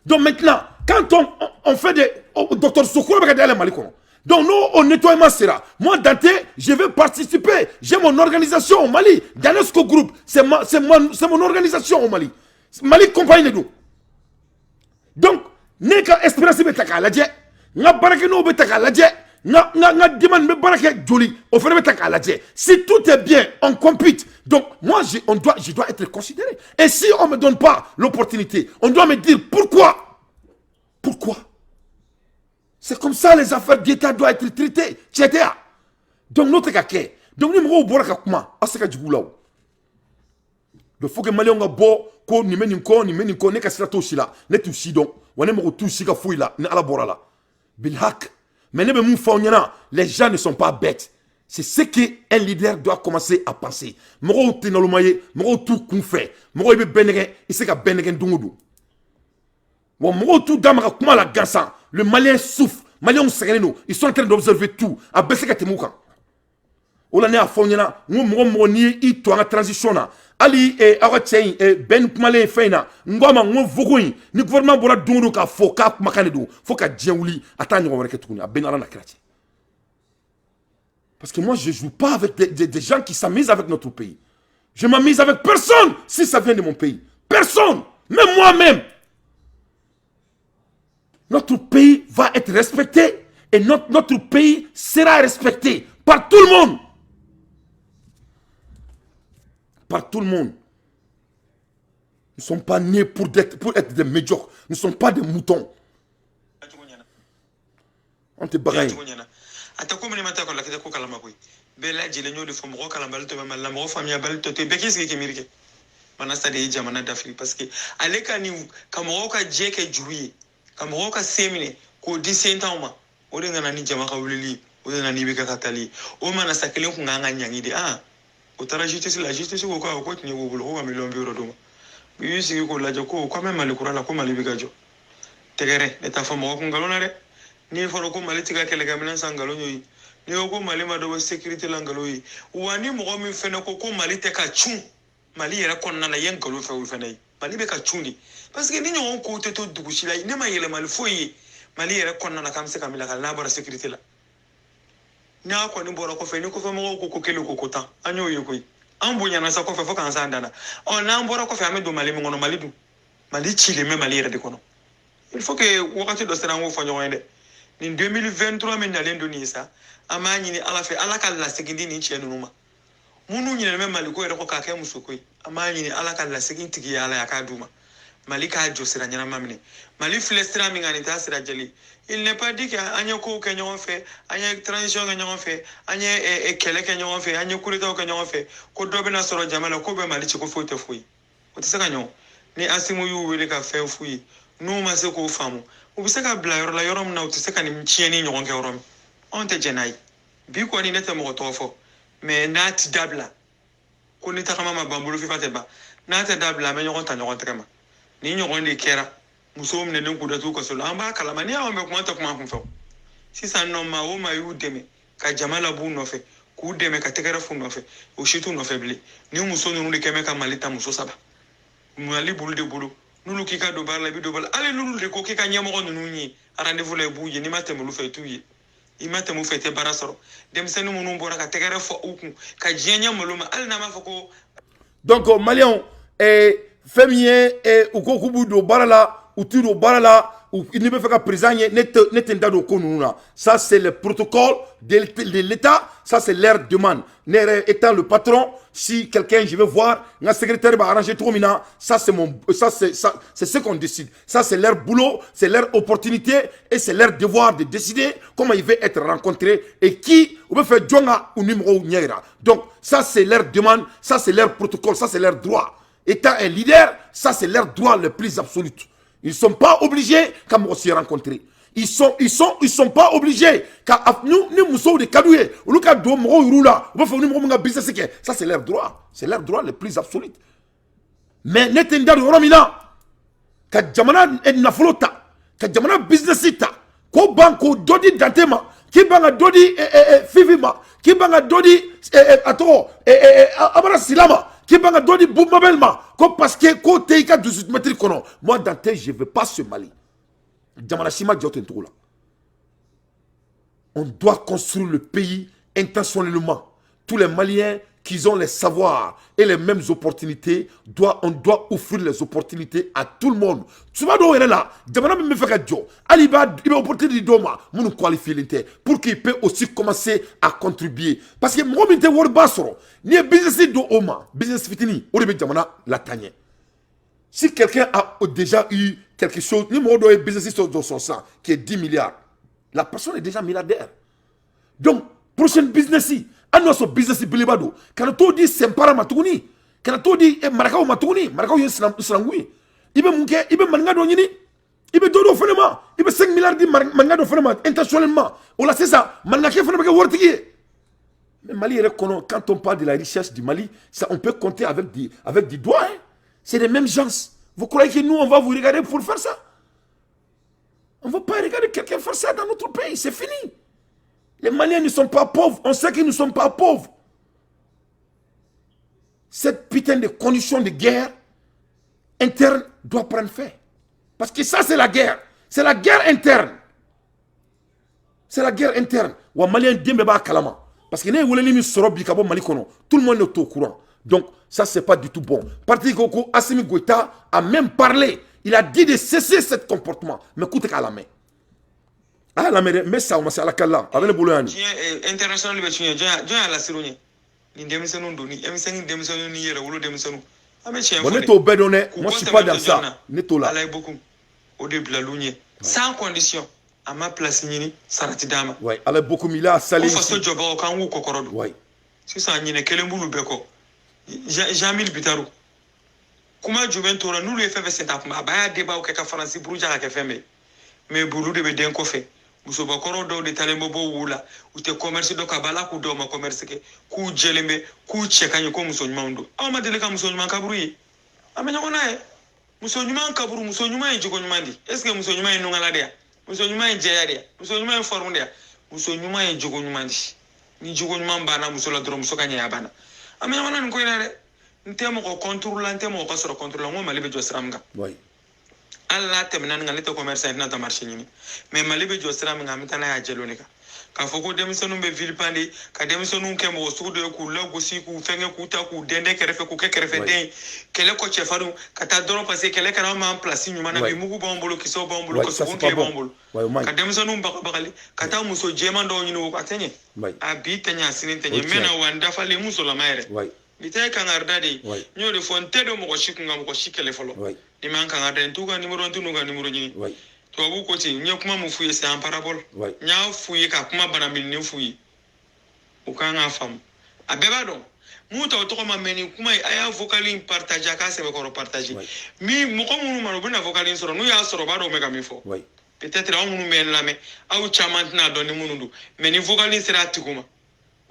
Donc maintenant, quand on fait des... Docteur Soukou, donc nous, au nettoiement sera. Moi, Dante, je vais participer. J'ai mon organisation au Mali. Danesco Group, c'est mon organisation au Mali. Mali compagnie de nous. Donc, n'est qu'à espérer que tu as la jet. N'a pas que nous la jet. N'a demande me barake joli. Au fait, si tout est bien, on compite. Donc, moi, je dois être considéré. Et si on ne me donne pas l'opportunité, on doit me dire pourquoi. Pourquoi? C'est comme ça les affaires d'État doivent être traitées. Donc, notre cas, donc, nous avons dit comment? Il faut que les Maliens aient beau, ko ni meninko, ne kasira to sila, ne tu sidon, wane mo tu sika fouila, ne ala borala. Bilhak. Mais les gens ne sont pas bêtes. C'est ce qu'un leader doit commencer à penser. Moro tenolomaye, moro tout qu'on fait, moro ibe benegen, il sait qu'à benegen dungudu. Moro tout damara kuma la gansan. Le Malien souffre, Malien sereno, ils sont en train d'observer tout. A baisser katemouka. On a fonyana, moro ni i to en transition na. Ali awa tchen ben kumale feina ngoma ngo vugoyi ni gouvernement bora dungu ka foka makane do foka djenwuli atani ngoma reketukuni abenala na krati. Parce que moi je joue pas avec des gens qui s'amusent avec notre pays. Je m'amuse avec personne si ça vient de mon pays. Personne, même moi-même. Notre pays va être respecté et notre pays sera respecté par tout le monde. Par tout le monde. Nous ne sommes pas nés pour être des médiocres. Nous ne sommes pas des moutons. On te bagaille. Parce que allez quand nous Cameroka Jeke jouer Cameroka Semine ko 17 ans o de ngana ni jama ka wulili o de ngani be ka katali o mana sakelen ku nganga nyangi de o tara la justice ko ka ko tini wo bulo ko mi lombi ro doma bi yisi ko la ko même mali kurala ko mali bigajo tegere eta famo ko ngalona re ni foro ko mali tiga kele gamina sangalo nyoyi ni ko mali ma do sécurité langalo yi wani mo mi fene ko mali te ka chun mali yera konna na yen galo fe fene mali be ka chundi parce que ni nyon ko te to dugushi la ne ma yele mali foyi mali yera konna na kamse kamila kala na bora sécurité la nya ko ni bora ko fe ni ko fe mo ko kele ko kota anyo yeko ambunya na sa ko fe fo kan sa ndana on na bora ko fe amedo mali ngono mali du mali chile me mali yera de kono il faut que wakati do sera ngo fo nyoende ni 2023 men na l'Indonésie amani ni ala fe ala kala sekindi ni chenu numa munu nyine me mali ko yera ko ka ke musukoi amani ni ala kala sekindi tigi ala ya ka duma mali ka jo sera nyana mamne mali flestra mi ngani ta sera jali il n'est pas dit que anya ko ke nyon fait anya transition ke nyon fait anya kele ke nyon fait anya kurita ke nyon fait ko dobe na soro jamala ko be mali ci ko fote fuyi o tisa ka nyon ni asimu yu wele ka fe fuyi no ma se ko famu o bisa ka bla yor la yorom na o tisa ka ni mchieni nyon ke yorom on te jenai bi ko ni nete mo tofo mais nat dabla ko ni ta kama mabambulu fi fateba nat dabla me nyon ta nyon trema ni nyon de kera muso mne nen kuda tu ko solo amba kala mani a me kuma ta kuma kun fa si san no ma o ma yu deme ka jamala bu no fe ku deme ka tegara fu no fe o shitu no fe bli ni muso no de keme ka malita muso saba mali bulu de bulu nulu ki ka do bala bi do bala ale nulu de ko ki ka nyamo ko nunu nyi rendez-vous le bu ye ni mate mu lu fe tu ye imate mu fe te barasoro dem senu mu bora ka tegara fo uku ka jenya muluma al na ma fa ko donc malien féminin et ou kokubu do barala ou tiro barala ou il ne peut faire présent net ndado konuna. Ça c'est le protocole de l'État, ça c'est leur demande. Nere étant le patron, si quelqu'un je vais voir, un secrétaire va arranger trop mina, ça c'est ce qu'on décide. Ça c'est leur boulot, c'est leur opportunité et c'est leur devoir de décider comment il veut être rencontré et qui veut faire djonga ou numéro nyera. Donc ça c'est leur demande, ça c'est leur protocole, ça c'est leur droit. Étant un leader, ça c'est leur droit le plus absolu. Ils ne sont pas obligés quand on s'y rencontrer. Ils sont pas obligés quand nous sommes des cadoués. Ou le cas de Moro Rula, ça c'est leur droit. C'est leur droit le plus absolu. mais ne tɛ n da don yɔrɔ min na ka jamana nafolo ta ka jamana business ta ko ban k'o dɔ di Dante ma k'i ban ka dɔ di Fifi ma k'i ban ka dɔ di a tɔgɔ Amara Sila ma k'i ban ka dɔ di Boub Mabel ma ko parce que k'o tɛ i ka dusutmɛtiri kɔnɔ moi Dante je veux pas ce Mali jamana si ma jɔ ten cogo la on doit construire le pays intentionnellement tous les Maliens qui ont les savoirs et les mêmes opportunités, on doit offrir les opportunités à tout le monde. Tu vas donc là, jamana me fait que Joe, il va opportunité d'oma, mon qualifié pour qu'il peut aussi commencer à contribuer. Parce que moi, je world basoro, ni business do oma, business fitini, ou le jamana la tanye. Si quelqu'un a déjà eu quelque chose, ni moi doit business dans son sang qui est 10 milliards, la personne est déjà milliardaire. Donc, prochaine business ano so business bilibado kana to di sempara matuni kana to di marakaw matuni marakaw yin srangui ibe munke ibe mangado nyini ibe dodo fenema ibe 5 milliards di mangado fenema intentionnellement on la c'est ça mangake fenema ke wortigi mais Mali reconnaît quand on parle de la richesse du Mali ça on peut compter avec des doigts hein? C'est les mêmes gens. Vous croyez que nous on va vous regarder pour faire ça? On va pas regarder quelqu'un faire ça dans notre pays, c'est fini. Les Maliens ne sont pas pauvres. On sait qu'ils ne sont pas pauvres. Cette putain de condition de guerre interne doit prendre fin. Parce que ça, c'est la guerre. C'est la guerre interne. C'est la guerre interne. Ou Malien Dembeba Kalama. Parce que tout le monde est au courant. Donc, ça, c'est pas du tout bon. Parti Koko, Assimi Goïta a même parlé. Il a dit de cesser ce comportement. Mais écoutez qu'à la main. Ah la mais ça on m'a la kala avec le boulot international be tunya joya la sironie ni demisenu do ni emisenu demisenu ni yere wolo demisenu ame chien on est au bedonné moi je suis pas dans ça neto là alay beaucoup au début la lunie sans condition à ma place ni sarati dama ouais alay beaucoup mila sali faut so jobo kan wu kokorodo ouais si ça ni ne kelembulu beko Jamil Bitaru kuma Juventus nous le fait c'est ta ba ya débat au ka France bruja ka femme mais bulu de be den ko fait muso bakoro do de talembo bo wula ute commerce do kabala ku do ma commerce ke ku jelembe ku chekanye ko muso nyuma ndo aw ma dele ka muso nyuma kaburu yi amenya kona e muso nyuma kaburu muso nyuma e jogo nyuma ndi est-ce que muso nyuma e nungala dia muso nyuma e jeya dia muso nyuma e formu dia muso nyuma e jogo nyuma ndi ni jogo nyuma bana muso la dro muso kanya ya bana amenya kona nko ina de ntemo ko contrôle ntemo ko soro contrôle ngo malibe jo sramga oui Allah temnan ngalita commerçant na ta marché ni mais malibe jo sram nga mitana ya jelonika ka foko demisonu be vilpandi ka demisonu ke mo sudo ku lago si ku fenge ku ta ku dende kerefe ku ke kerefe den kele ko chefaru ka ta doron passer kele kana ma en place ni mana bi mugu bombolo ki so bombolo ko so ke bombolo ka demisonu bakali ka ta muso jema ndo ni ko atenye a bi tanya sinin tanya mena wanda fale muso la maire bitay kan ardade nyo de fonte do mo ko shikunga mo ko shikele folo ni man kan arden tuga numéro tunuga numéro ni to bu ko ti nya kuma mu fuye c'est en parabole nya fuye ka kuma bana min ni fuye o kan afam abeba do mu to to ma meni kuma aya vocalin partager ka se ko partager mi mo ko mu ma no bina vocalin soro no ya soro ba do mega mi fo peut-être on mu men la me au chamant na do ni munundu mais ni vocalin sera tikuma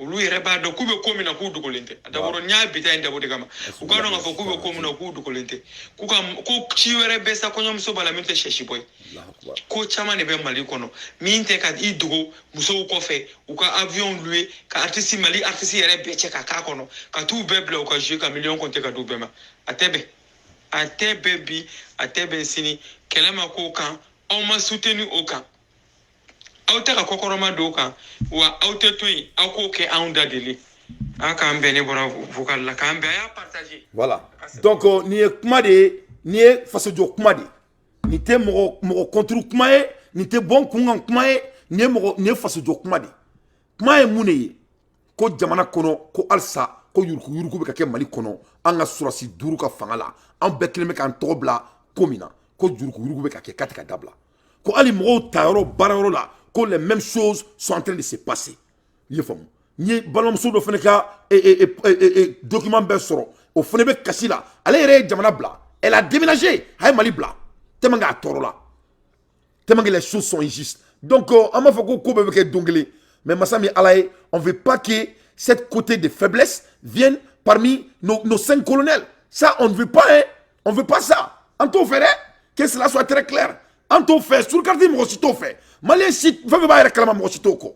ulu yere ba do kube komi na kudu kolente adaboro nya bita inda bode kama ukano nga fo kube komi na kudu kolente kuka ko chiwere besa konyo mso bala minte sheshi boy ko chama ne be mali kono minte ka idugo muso ko fe uka avion loué ka artiste mali artiste yere beche ka kono ka tu beble uka jouer ka million konte ka do bema atebe bi atebe sini kelema ko kan on m'a soutenu au camp auta ka kokoroma do kan wa auta toyi ako ke anda dele aka mbene bora vocal la kan be ya partager voilà donc ni kuma de ni faso jo kuma de ni te mo contre kuma e ni te bon kunga kuma e ni faso jo kuma de kuma e mune ko jamana kono ko alsa ko yuruku be ka ke mali kono an ga surasi duru ka fangala an be keleme kan tobla komina ko yuruku be ka ke katika dabla ko ali mo tayoro bararo la que les mêmes choses sont en train de se passer. Il faut ni balomso do feneka document be soro o fenebe kasila ale yere jamana bla elle a déménagé hay mali bla temanga torola temanga les choses sont injustes donc ama fako ko be ke dongele mais masami alaye on veut pas que cette côté de faiblesse vienne parmi nos 5 colonels ça on ne veut pas hein? On ne veut pas ça. En tout fait, que cela soit très clair. En tout fait, sur le quartier, moi aussi, tout fait. Malien, si tu veux pas réclamer, moi aussi, tout fait.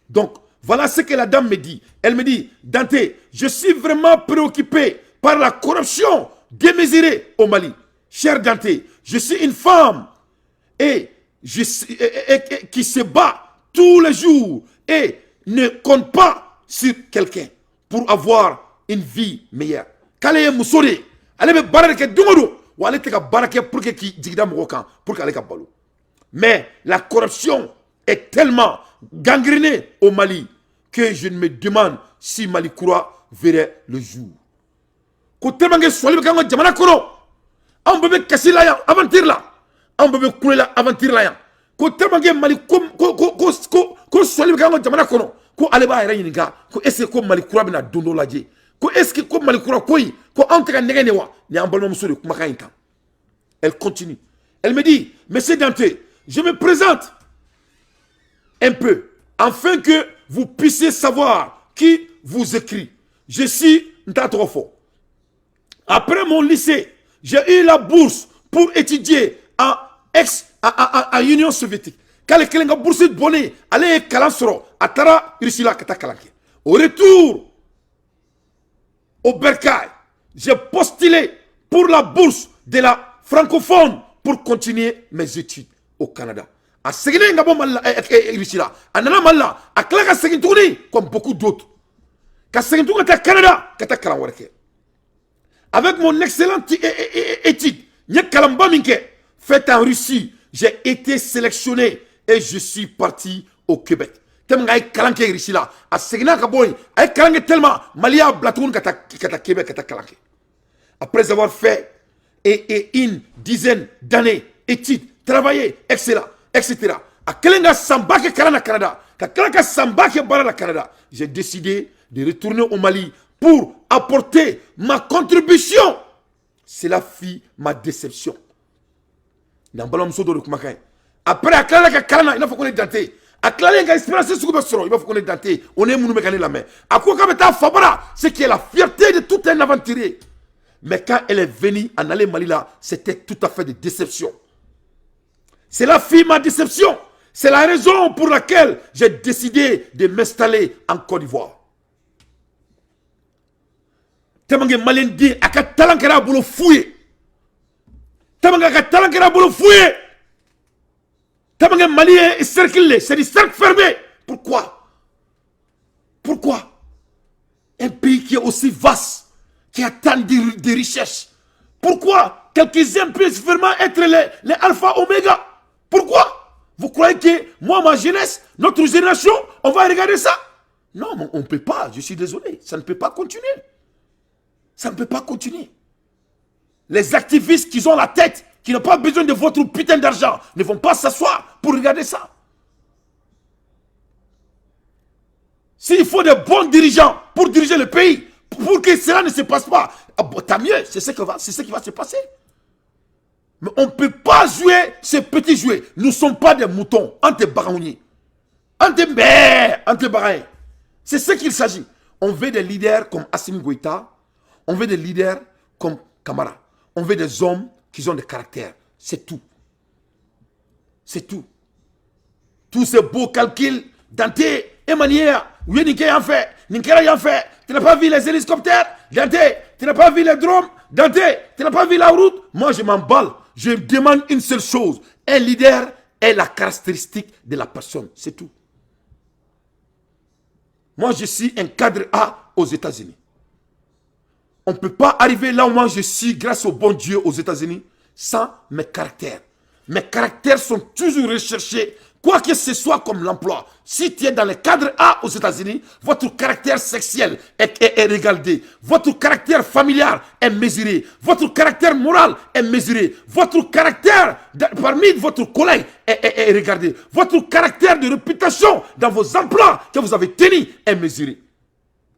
Donc, voilà ce que la dame me dit. Elle me dit, Dante, je suis vraiment préoccupé par la corruption démesurée au Mali. Cher Dante, je suis une femme et qui se bat tous les jours et ne compte pas sur quelqu'un pour avoir une vie meilleure. Kale ye muso de ale bɛ baara de kɛ don o don wa ale tɛ ka baara kɛ pour que k'i jigida mɔgɔ kan pour que ale ka balo. Mais la corruption est tellement gangrénée au Mali que je me demande si Mali Kura verrait le jour. Ko tellement que sɔli bɛ kɛ an ka jamana kɔnɔ anw bɛɛ bɛ kasi la yan aventure la anw bɛɛ bɛ kule la aventure la yan ko tellement que Mali ko sɔli bɛ kɛ an ka jamana kɔnɔ ko ale b'a yɛrɛ ɲininka ko est ce que ko Mali Kura bɛna don dɔ lajɛ. Est-ce que comme Malikura koyi ko antre nege ne wa ni an balimamuso de kuma kan kan. Elle continue. Elle me dit, Monsieur Dante, je me présente un peu afin que vous puissiez savoir qui vous écrit. Je suis Ntatrofo. Après mon lycée, j'ai eu la bourse pour étudier en Union soviétique. Quand les Kelenga bourse de bonnet, allez Kalansoro, Atara, Ursula Katakalanke. Au retour, au Bercail, j'ai postulé pour la bourse de la francophone pour continuer mes études au Canada. A segine ngabo malla Rusila, anana malla, a klaka segintuni comme beaucoup d'autres. Ka segintunga ta Canada, kata kalanwarke. Avec mon excellente étude, nye kalamba minke, faite en Russie, j'ai été sélectionné et je suis parti au Québec. Après avoir fait une dizaine d'années études, travaillé, etc. J'ai décidé de retourner au Mali pour apporter ma contribution. Cela fit ma déception. Après, il faut qu'on est denté. A claler une espérance sur le sol, il va qu'on est denté. On est mounou mécané la main. À quoi comme état Fabra, c'est qui est la fierté de tout un aventurier. Mais quand elle est venue en aller Mali là, c'était tout à fait de déception. C'est la fille ma déception. C'est la raison pour laquelle j'ai décidé de m'installer en Côte d'Ivoire. Tamange malien dit à Katalankara boulot fouillé. Tamange Katalankara boulot fouillé. Tamange malien est cerclé, c'est du cercle fermé. Pourquoi? Pourquoi? Un pays qui est aussi vaste, qui a tant de richesses. Pourquoi quelques-uns peuvent vraiment être les alpha oméga? Pourquoi? Vous croyez que moi, ma jeunesse, notre génération, on va regarder ça? Non, mais on ne peut pas, je suis désolé, ça ne peut pas continuer. Ça ne peut pas continuer. Les activistes qui ont la tête, qui n'ont pas besoin de votre putain d'argent, ne vont pas s'asseoir pour regarder ça. S'il faut de bons dirigeants pour diriger le pays, pour que cela ne se passe pas, tant mieux, c'est ce qui va se passer. Mais on ne peut pas jouer ces petits jouets. Nous ne sommes pas des moutons. Ante baraouni. Ante baraouni. C'est ce qu'il s'agit. On veut des leaders comme Assimi Goïta. On veut des leaders comme Kamara. On veut des hommes qui ont des caractères. C'est tout. C'est tout. Tous ces beaux calculs, Dante, Emmanuel, oui, Niké en fait, Ninkera en fait. Tu n'as pas vu les hélicoptères, Dante. Tu n'as pas vu les drones, Dante. Tu n'as pas vu la route. Moi, je m'emballe. Je demande une seule chose. Un leader est la caractéristique de la personne. C'est tout. Moi, je suis un cadre A aux États-Unis. On ne peut pas arriver là où moi je suis grâce au bon Dieu aux États-Unis sans mes caractères. Mes caractères sont toujours recherchés, quoi que ce soit comme l'emploi. Si tu es dans le cadre A aux États-Unis, votre caractère sexuel est regardé. Votre caractère familial est mesuré. Votre caractère moral est mesuré. Votre caractère parmi votre collègue est regardé. Votre caractère de réputation dans vos emplois que vous avez tenus est mesuré.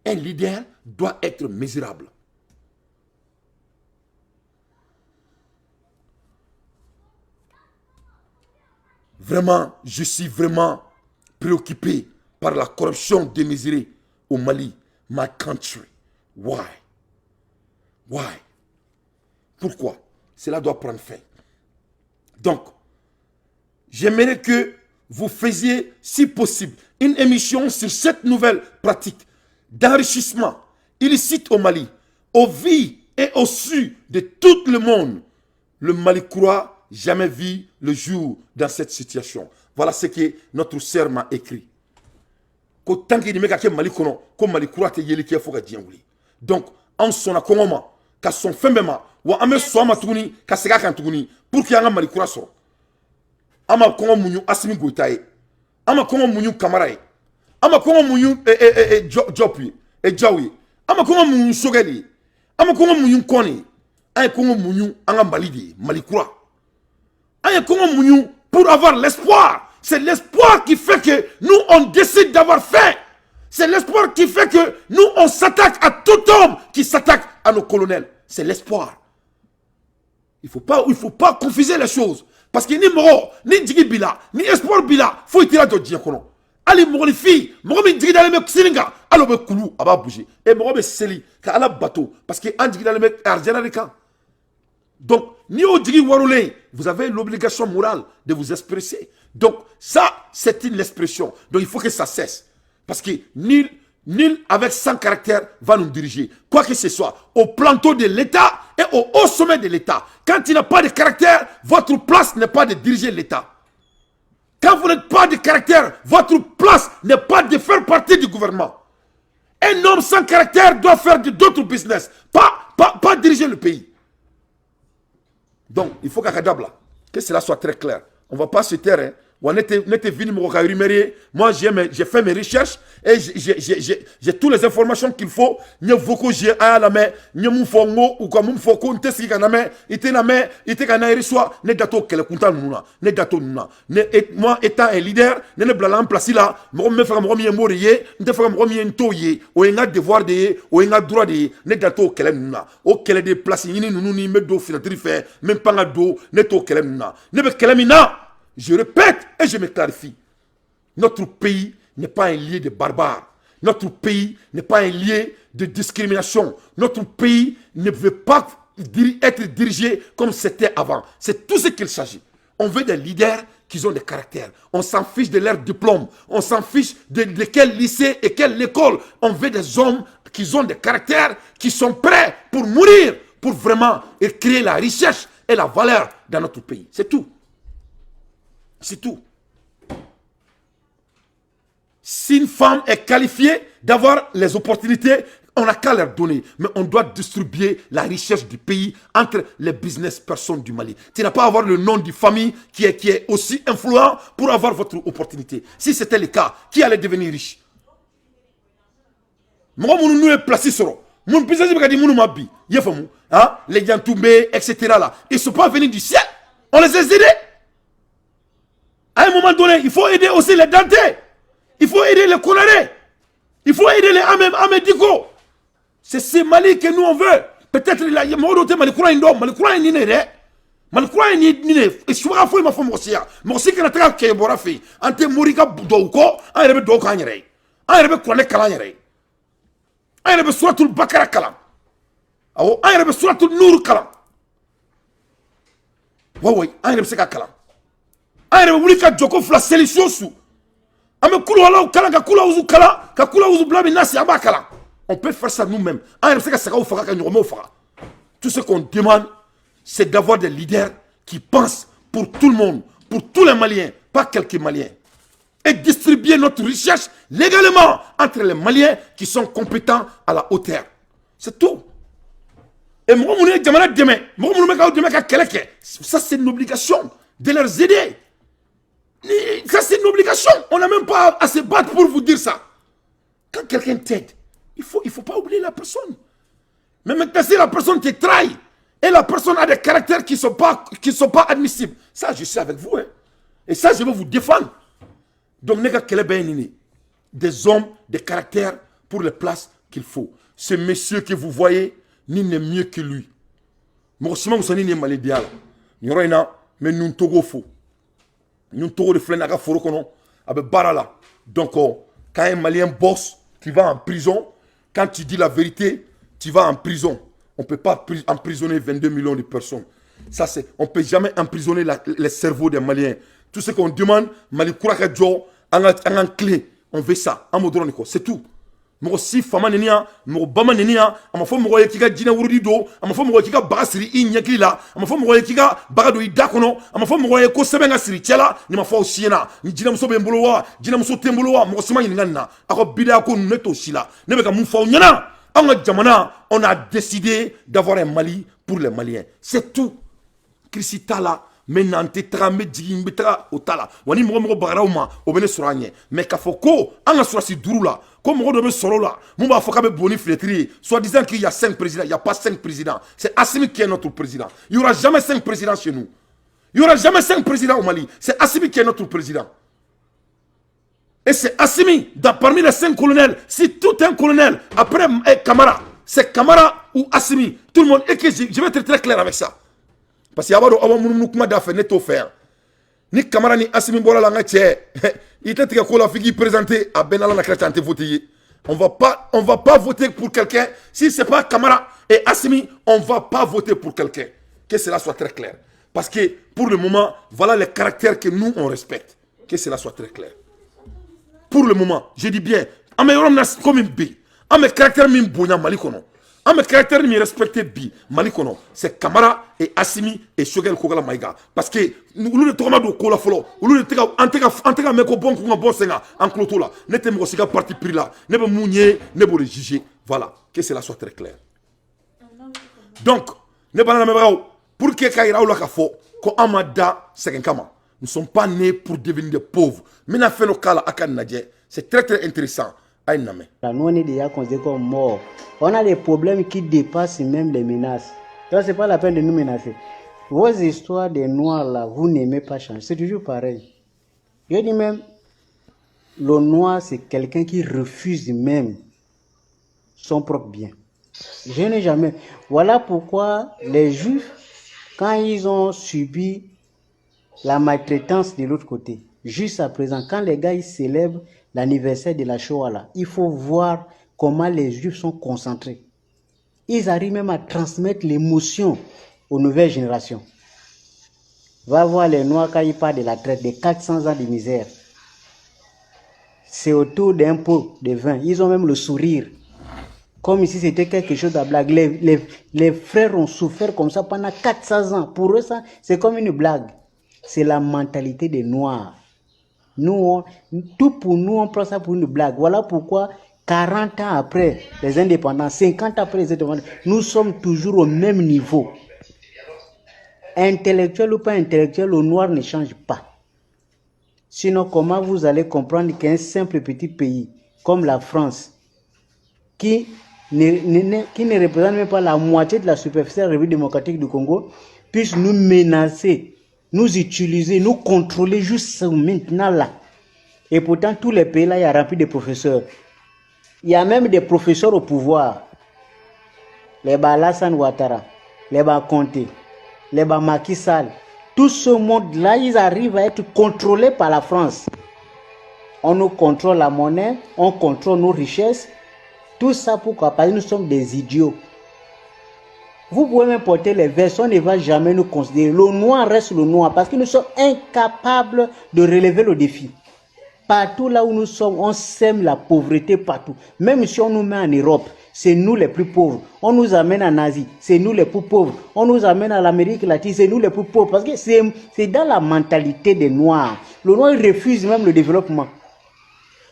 Un leader doit être mesurable. Vraiment, je suis vraiment préoccupé par la corruption démesurée au Mali, my country. Why? Why? Pourquoi? Cela doit prendre fin. Donc, j'aimerais que vous faisiez, si possible, une émission sur cette nouvelle pratique d'enrichissement illicite au Mali, au vu et au su de tout le monde. Le Mali croit jamais vu le jour dans cette situation. Voilà ce que notre sœur m'a écrit. Tant qu'il y a Mali kono, ko Mali croit te yeli ke foka dianguli. Donc, en son akongoma, ka son fembema, wa ame soama tuguni, ka sega kan tuguni, pour qu'il y ait un Mali croit so. Ama kongo munyu Assimi Goïta ye. Ama kongo munyu Kamara ye. Ama kongo munyu Jopi e Jawi. Ama kongo munyu Sogeli. Ama kongo munyu Koni. Aya kongo munyu anga Mali de Mali croit. Aya kongo munyu pour avoir l'espoir. C'est l'espoir qui fait que nous on décide d'avoir faim. C'est l'espoir qui fait que nous on s'attaque à tout homme qui s'attaque à nos colonels. C'est l'espoir. Il faut pas confuser les choses. Parce que ni moro, ni djigi bila, ni espoir bila, faut tirer de diakono. Ali moro ni fi, moro mi djigi dans le mec silinga, alors be koulou, aba bouger. Et moro be seli, ka ala bateau, parce que un djigi dans le mec argent ka. Donc, ni au djigi warolé, vous avez l'obligation morale de vous exprimer. Donc, ça, c'est une expression. Donc, il faut que ça cesse. Parce que nul avec 100 caractères va nous diriger. Quoi que ce soit, au planton de l'État et au haut sommet de l'État. Quand il n'a pas de caractère, votre place n'est pas de diriger l'État. Quand vous n'êtes pas de caractère, votre place n'est pas de faire partie du gouvernement. Un homme sans caractère doit faire d'autres business, pas diriger le pays. Donc, il faut que cela soit très clair. On ne va pas se taire. Hein. Moi, j'ai fait mes recherches et j'ai toutes les informations qu'il faut. J'ai beaucoup j'ai à la main, j'ai mon fongo ou comme mon foko, n'était ce qu'on a main, était na main, était qu'on a reçoit, n'est dato qu'elle content nous n'est dato nous moi étant un leader, n'est blalam placé là, me faire mon mien morier, ne faire mon mien toyer, ou un devoir de, ou un droit de, n'est dato qu'elle nous au qu'elle est placé, nous ni me do filatri fait, même pas un do, n'est to qu'elle nous ne me qu'elle mina. Je répète et je me clarifie. Notre pays n'est pas un lieu de barbares. Notre pays n'est pas un lieu de discrimination. Notre pays ne veut pas être dirigé comme c'était avant. C'est tout ce qu'il s'agit. On veut des leaders qui ont des caractères. On s'en fiche de leur diplôme. On s'en fiche de quel lycée et quelle école. On veut des hommes qui ont des caractères, qui sont prêts pour mourir, pour vraiment créer la richesse et la valeur dans notre pays. C'est tout. C'est tout. Si une femme est qualifiée d'avoir les opportunités, on n'a qu'à leur donner. Mais on doit distribuer la richesse du pays entre les business personnes du Mali. Tu n'as pas à avoir le nom d'une famille qui est aussi influent pour avoir votre opportunité. Si c'était le cas, qui allait devenir riche? Moi, je suis placé sur mon business, les gens tombés, etc. Ils ne sont pas venus du ciel. On les a aidés. À un moment donné, il faut aider aussi les dentés. Il faut aider les colorés. Il faut aider les amédicaux. C'est ce Mali que nous on veut. Peut-être il y a des gens qui ont Mali ayere wuli ka joko fla solution su ame kulu wala kala ka kula uzu kala ka kula uzu blabi nasi aba kala. On peut faire ça nous-mêmes. Ayere se ka saka ou faka ka nyoma faka. Tout ce qu'on demande, c'est d'avoir des leaders qui pensent pour tout le monde, pour tous les Maliens, pas quelques Maliens, et distribuer notre richesse légalement entre les Maliens qui sont compétents à la hauteur. C'est tout. Et moi, ça c'est une obligation de leur aider. Ça c'est une obligation. On n'a même pas à se battre pour vous dire ça. Quand quelqu'un t'aide, il faut pas oublier la personne. Mais maintenant si la personne te trahit et la personne a des caractères qui sont pas admissibles, ça je suis avec vous. Hein. Et ça je vais vous défendre. Donc des hommes, des caractères pour les places qu'il faut. Ce monsieur que vous voyez, ni n'est mieux que lui. Mais nous togo faux. Nous togo de flenaka foro kono avec barala. Donc quand un Malien bosse qui va en prison, quand tu dis la vérité, tu vas en prison. On ne peut pas emprisonner 22 millions de personnes. Ça, on ne peut jamais emprisonner les cerveaux des Maliens. Tout ce qu'on demande, Mali Kouraka Djo, en clé, on veut ça. C'est tout. Mɔgɔ si fama ni ya mɔgɔ bama ni ya a ma fɔ mɔgɔ ye k'i ka jinɛ wurudi don a ma fɔ mɔgɔ ye k'i ka baga siri i ɲɛkili la a ma fɔ mɔgɔ ye k'i ka baga don i da kɔnɔ a ma fɔ mɔgɔ ye ko sɛbɛn ka siri cɛ la ni ma fɔ aw si ɲɛna ni jinɛmuso bɛ n bolo wa jinɛmuso tɛ n bolo wa mɔgɔ si ma ɲininka nin na aw ka bidaya ko ninnu ne t'o si la ne bɛ ka mun fɔ aw ɲɛna anw ka jamana on a décidé d'avoir un Mali pour les Maliens c'est tout kirisi t'a la mais n'an tɛ taga n bɛ jigin n bɛ taga o t'a la wa ni mɔgɔ bagara o ma o bɛ ne sɔrɔ a ɲɛ mais k'a fɔ ko an ka sɔrɔsi duuru la ko mɔgɔ dɔ bɛ sɔrɔ o la mun b'a fɔ k'a bɛ boni filetiri ye soi-disant qu'il y a 5 présidents il y a pas 5 présidents c'est Assimi qui est notre président il y aura jamais 5 présidents chez nous il y aura jamais 5 présidents au Mali c'est Assimi qui est notre président et c'est Assimi parmi les 5 colonels si tout un colonel après Camara c'est Camara ou Assimi tout le monde et que je vais être très clair avec ça parce que avant mun kuma da fɛ ne t'o fɛ yan ni Camara ni Assimi bɔra la n ka cɛ il tɛ tigɛ ko la f'i k'i présenter a bɛɛ n'Ala na kira cɛ an tɛ voter ye on va pas voter pour quelqu'un si c'est pas Camara et Assimi on va pas voter pour quelqu'un que cela soit très clair parce que pour le moment voilà les caractères que nous on respecte que cela soit très clair pour le moment je dis bien an bɛ yɔrɔ min na komi bi an bɛ caractère min bonya Mali kɔnɔ an bɛ caractère min respecté bi Mali kɔnɔ c'est Camara et Assimi et Choguel Kogala Maïga parce que olu de tɔgɔma don ko la fɔlɔ olu de an tɛ ka mɛn ko bɔn kun ka bɔ sen kan an kulo t'o la ne tɛ mɔgɔ si ka parti pris la ne bɛ mun ye ne b'o de juger voilà que cela soit très clair donc ne b'a lamɛnbagaw pour que k'a yira aw la k'a fɔ ko an ma da sɛgɛn kama nous sommes pas nés pour devenir des pauvres n bɛna fɛn dɔ k'a la a ka lajɛ c'est très très intéressant a ye na mɛn. Nous on est déjà considérés comme morts. On a des problèmes qui dépassent même les menaces. Donc c'est pas la peine de nous menacer. Vos histoires des noirs là, vous n'aimez pas changer. C'est toujours pareil. Je dis même, le noir c'est quelqu'un qui refuse même son propre bien. Je n'ai jamais. Voilà pourquoi les juifs, quand ils ont subi la maltraitance de l'autre côté, juste à présent, quand les gars ils célèbrent l'anniversaire de la Shoah là, il faut voir comment les juifs sont concentrés. Ils arrivent même à transmettre l'émotion aux nouvelles générations. Va voir les noirs quand ils parlent de la traite, des 400 ans de misère. C'est autour d'un pot de vin. Ils ont même le sourire. Comme si c'était quelque chose de blague. Les frères ont souffert comme ça pendant 400 ans. Pour eux, ça, c'est comme une blague. C'est la mentalité des noirs. Nous, tout pour nous, on prend ça pour une blague. Voilà pourquoi 40 ans après les indépendances, 50 ans après les indépendances, nous sommes toujours au même niveau. Intellectuel ou pas intellectuel, le noir ne change pas. Sinon, comment vous allez comprendre qu'un simple petit pays comme la France, qui ne représente même pas la moitié de la superficie de la République démocratique du Congo, puisse nous menacer, nous utiliser, nous contrôler juste maintenant là. Et pourtant, tous les pays là, il y a rempli de professeurs. Il y a même des professeurs au pouvoir. Les Alassane Ouattara, les Conté, les Macky Sall. Tout ce monde-là, ils arrivent à être contrôlés par la France. On nous contrôle la monnaie, on contrôle nos richesses. Tout ça pourquoi? Parce que nous sommes des idiots. Vous pouvez même porter les vestes, on ne va jamais nous considérer. Le noir reste le noir parce que nous sommes incapables de relever le défi. Partout là où nous sommes, on sème la pauvreté partout. Même si on nous met en Europe, c'est nous les plus pauvres. On nous amène en Asie, c'est nous les plus pauvres. On nous amène à l'Amérique latine, c'est nous les plus pauvres. Parce que c'est dans la mentalité des Noirs. Le Noir refuse même le développement.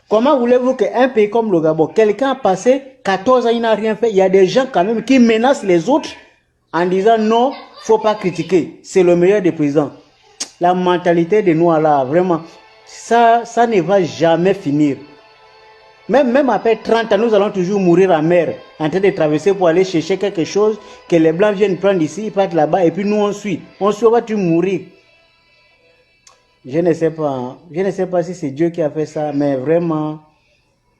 Comment voulez-vous qu'un pays comme le Gabon, quelqu'un a passé 14 ans, il n'a rien fait. Il y a des gens quand même qui menacent les autres en disant non, il ne faut pas critiquer. C'est le meilleur des présidents. La mentalité des Noirs là, vraiment, ça ne va jamais finir. Même après 30 ans, nous allons toujours mourir en mer, en train de traverser pour aller chercher quelque chose que les Blancs viennent prendre ici, ils partent là-bas et puis nous on suit. On suit, on va toujours mourir. Je ne sais pas si c'est Dieu qui a fait ça, mais vraiment,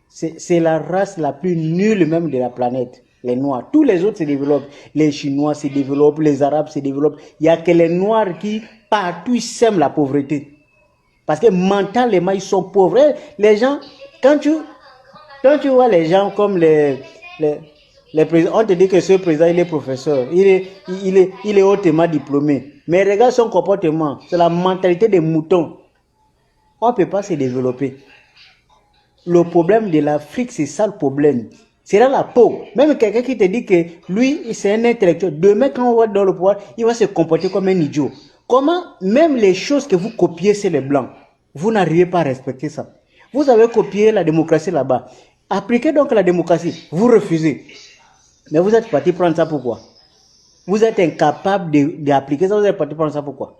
c'est la race la plus nulle même de la planète, les Noirs. Tous les autres se développent. Les Chinois se développent, les Arabes se développent. Il n'y a que les Noirs qui, partout, ils sèment la pauvreté. Parce que mentalement, ils sont pauvres. Et les gens, quand tu vois les gens comme On te dit que ce président, il est professeur, il est hautement diplômé. Mais regarde son comportement, c'est la mentalité des moutons. On ne peut pas se développer. Le problème de l'Afrique, c'est ça le problème. C'est dans la peau. Même quelqu'un qui te dit que lui, c'est un intellectuel. Demain, quand on va dans le pouvoir, il va se comporter comme un idiot. Comment, même les choses que vous copiez, c'est les blancs. Vous n'arrivez pas à respecter ça. Vous avez copié la démocratie là-bas. Appliquez donc la démocratie. Vous refusez. Mais vous êtes parti prendre ça pourquoi? Vous êtes incapable d'appliquer ça. Vous êtes parti prendre ça pourquoi?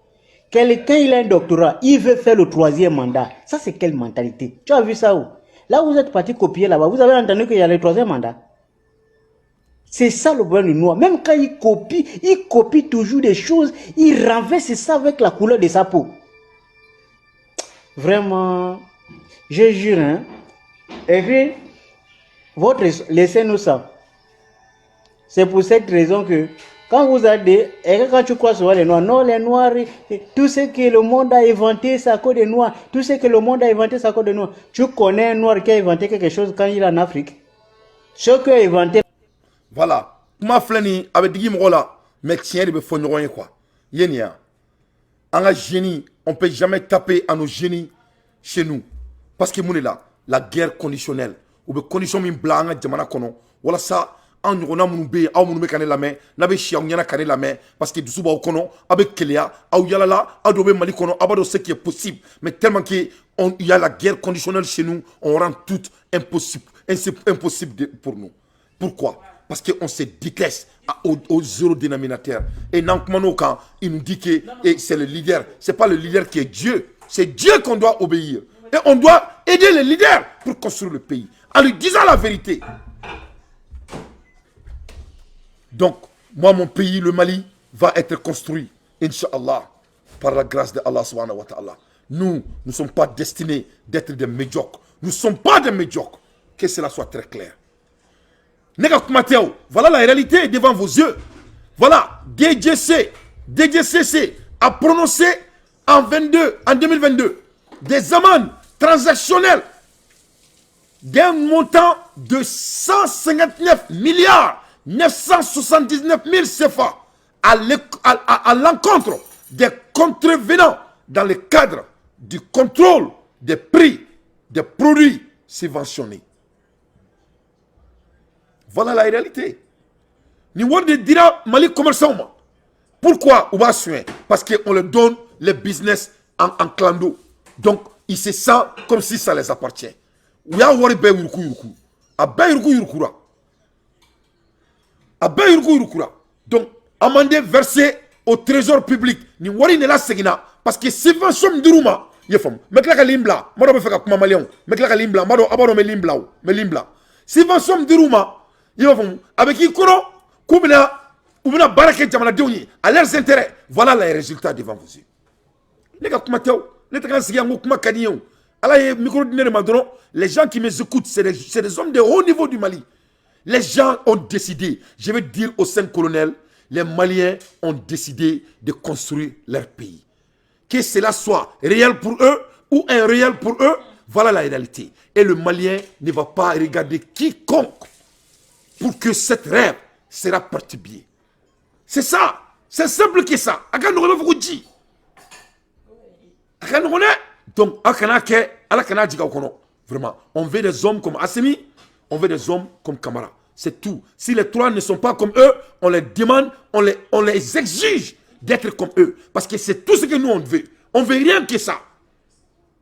Quelqu'un, il a un doctorat. Il veut faire le 3e mandat. Ça, c'est quelle mentalité? Tu as vu ça où? Là, vous êtes parti copier là-bas. Vous avez entendu qu'il y a le 3e mandat. C'est ça le problème du noir. Même quand il copie toujours des choses. Il renverse ça avec la couleur de sa peau. Vraiment, je jure, hein. Et puis, laissez-nous ça. C'est pour cette raison que, quand vous avez et quand tu crois sur les noirs, non, les noirs, tout ce que le monde a inventé, c'est à cause des noirs. Tout ce que le monde a inventé, c'est à cause des noirs. Tu connais un noir qui a inventé quelque chose quand il est en Afrique? Ce qui a inventé. Voilà. Kuma flani avec digi mola, mais tiens de fond rien quoi. Yenia. En un génie, on peut jamais taper à nos génies chez nous. Parce que mon est là, la guerre conditionnelle. Ou be condition min blanc jamana kono. Voilà ça. En ɲɔgɔnna minnu bɛ yen aw minnu bɛ ka ne lamɛn n'a bɛ si aw ɲɛna ka ne lamɛn parce que dusu b'aw kɔnɔ aw bɛ keleya aw yalala aw dɔw bɛ Mali kɔnɔ aw b'a dɔn ce qui est possible mais tellement que il y a la guerre conditionnelle chez nous on rend tout impossible pour nous. Pourquoi? Parce qu'on se déteste au zéro dénominateur. Et dans le cas, il nous dit que c'est le leader. Ce n'est pas le leader qui est Dieu. C'est Dieu qu'on doit obéir. Et on doit aider le leader pour construire le pays en lui disant la vérité. Donc, moi, mon pays, le Mali, va être construit, Inch'Allah, par la grâce de Allah subhanahu wa ta'ala. Nous ne sommes pas destinés d'être des médiocres. Nous ne sommes pas des médiocres. Que cela soit très clair. Voilà la réalité devant vos yeux. Voilà, DGCC a prononcé en 2022 des amendes transactionnelles d'un montant de 159 milliards 979 000 CFA à l'encontre des contrevenants dans le cadre du contrôle des prix des produits subventionnés. Voilà la réalité. Ni worde dira Mali commerçant. Pourquoi on va soigner? Parce qu'on leur donne le business en clando. Donc, ils se sentent comme si ça les appartient. Ou ya wari be yurku yurku. A be yurku yurkura. Donc, amendé versé au trésor public. Ni wari ne la segina. Parce que subvention d'Uruma. Yefam. Meklaka limbla. Mado be feka kuma malion. Meklaka limbla. Mado abado me limbla. Subvention d'Uruma. Yefam. Avec qui kono. Koubina. Oubina barake jamana deuni. À leurs intérêts. Voilà les résultats devant vos yeux. Nega kuma teo. Nega sigi yango kuma kaniyon. Allah micro dîner madron. Les gens qui me écoutent, c'est des hommes de haut niveau du Mali. Les gens ont décidé, je vais dire au Saint-Colonel, les Maliens ont décidé de construire leur pays. Que cela soit réel pour eux ou irréel pour eux, voilà la réalité. Et le Malien ne va pas regarder quiconque pour que cette rêve sera perturbée. C'est ça. C'est simple que ça. Donc, vraiment, on veut des hommes comme Assemi, on veut des hommes comme Kamara. C'est tout. Si les trois ne sont pas comme eux, on les demande, on les exige d'être comme eux. Parce que c'est tout ce que nous on veut. On veut rien que ça.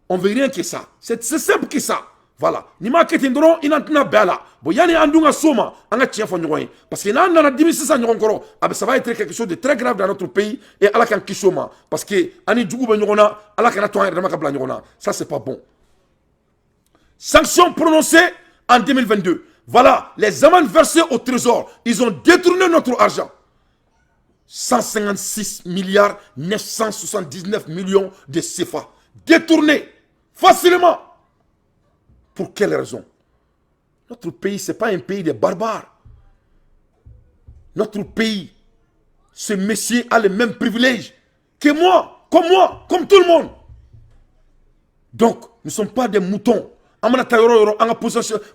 On veut rien que ça. C'est simple que ça. Voilà. Nima ketindoro inantuna bela. Bon yani andunga soma anga tienfo nyoy. Parce que nan na dimi sisa nyongoro, ça va être quelque chose de très grave dans notre pays et ala kan kisoma parce que ani djugu be nyongona ala kana to dama kabla nyongona. Ça c'est pas bon. Sanctions prononcées en 2022. Voilà, les amendes versées au trésor, ils ont détourné notre argent. 156 milliards 979 millions de CFA. Détournés facilement. Pour quelle raison? Notre pays, ce n'est pas un pays de barbares. Notre pays, ce monsieur a les mêmes privilèges que moi, comme tout le monde. Donc, nous ne sommes pas des moutons.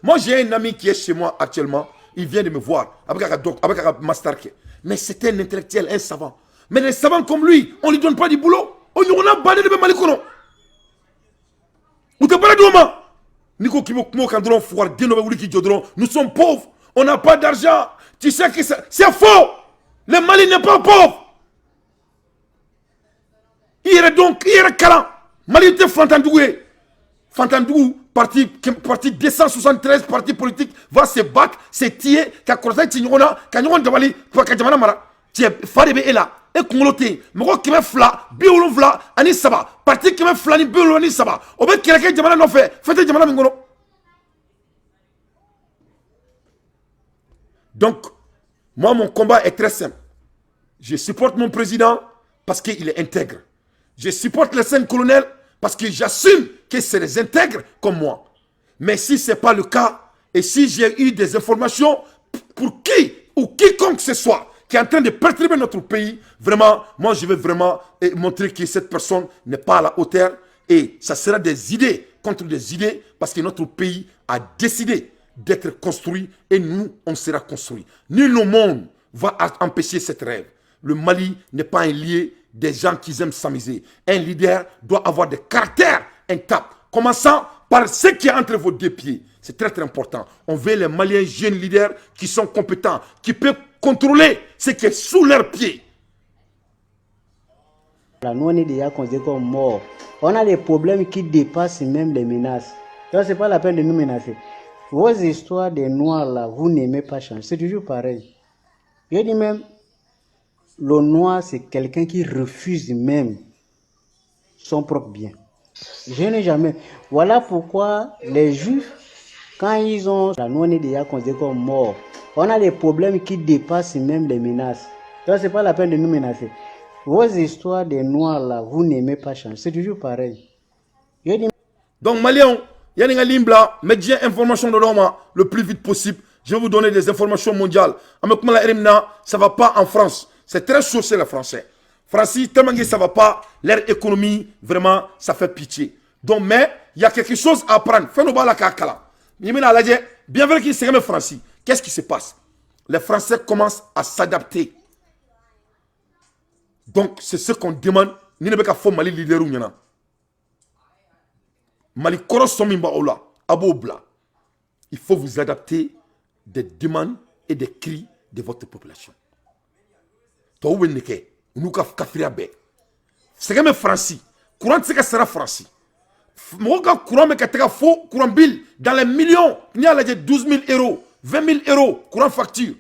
Moi, j'ai un ami qui est chez moi actuellement. il vient de me voir avec un master. Mais c'était un intellectuel, un savant. Mais les savants comme lui, on ne lui donne pas du boulot. On a banné de Malikono. Ou t'es pas là, Nico Kimo Kandron, nous sommes pauvres. On n'a pas d'argent. Tu sais que c'est faux. Le Mali n'est pas pauvre. Il y a donc, il y a Kalan. Mali était Fantandoué. Fantandou, parti 273, parti politique, va se battre, se tirer, qu'à Korosai Tignona, Kanyon Dabali, Pakajamana Mara. Tiens, Fadebe est là. Et Kongolote, Moko Kime Fla, Biolo Vla, Ani Saba, parti Kime Flani, Biolo Ani Saba. Obe Kirake Jamana non fait, faites Jamana Mingono. Donc, moi, mon combat est très simple. Je supporte mon président parce qu'il est intègre. Je supporte les 5 colonels parce que j'assume que c'est des intègres comme moi. Mais si ce n'est pas le cas, et si j'ai eu des informations pour qui ou quiconque ce soit qui est en train de perturber notre pays, vraiment, moi je vais vraiment montrer que cette personne n'est pas à la hauteur. Et ça sera des idées contre des idées parce que notre pays a décidé d'être construit et nous, on sera construit. Nul au monde va empêcher cette rêve. Le Mali n'est pas un lieu des gens qui aiment s'amuser. Un leader doit avoir des caractères intacts, commençant par ce qui est entre vos deux pieds. C'est très très important. On veut les Maliens jeunes leaders qui sont compétents, qui peuvent contrôler ce qui est sous leurs pieds. Nous, on est déjà considérés comme morts. On a des problèmes qui dépassent même les menaces. Donc, ce n'est pas la peine de nous menacer. Vos histoires des Noirs, là, vous n'aimez pas changer. C'est toujours pareil. Je dis même, le Noir, c'est quelqu'un qui refuse même son propre bien. Je n'ai jamais. Voilà pourquoi les Juifs, quand ils ont... Là, nous, on est déjà considérés comme morts. On a des problèmes qui dépassent même les menaces. Donc, ce n'est pas la peine de nous menacer. Vos histoires des Noirs, là, vous n'aimez pas changer. C'est toujours pareil. Je dis... Donc, Maliens, il y a une limbla, mettez information de l'homme le plus vite possible. Je vais vous donner des informations mondiales. Ça ne va pas en France. C'est très chaud chez les Français. Français, tellement que ça ne va pas, leur économie, vraiment, ça fait pitié. Donc, mais, il y a quelque chose à apprendre. Fais-nous la kakala. Bien vrai qu'ils sont Français. Qu'est-ce qui se passe? Les Français commencent à s'adapter. Donc, c'est ce qu'on demande. Ni ne pas Mali leader ou nyana. Mali koros somimba ola, abobla. Il faut vous adapter des demandes et des cris de votre population. Toi où est-ce que nous avons c'est comme Français. Courant c'est que sera Français. Moi courant mais que faux courant bill dans les millions. Il y a 12 000 euros, 20 000 euros courant facture.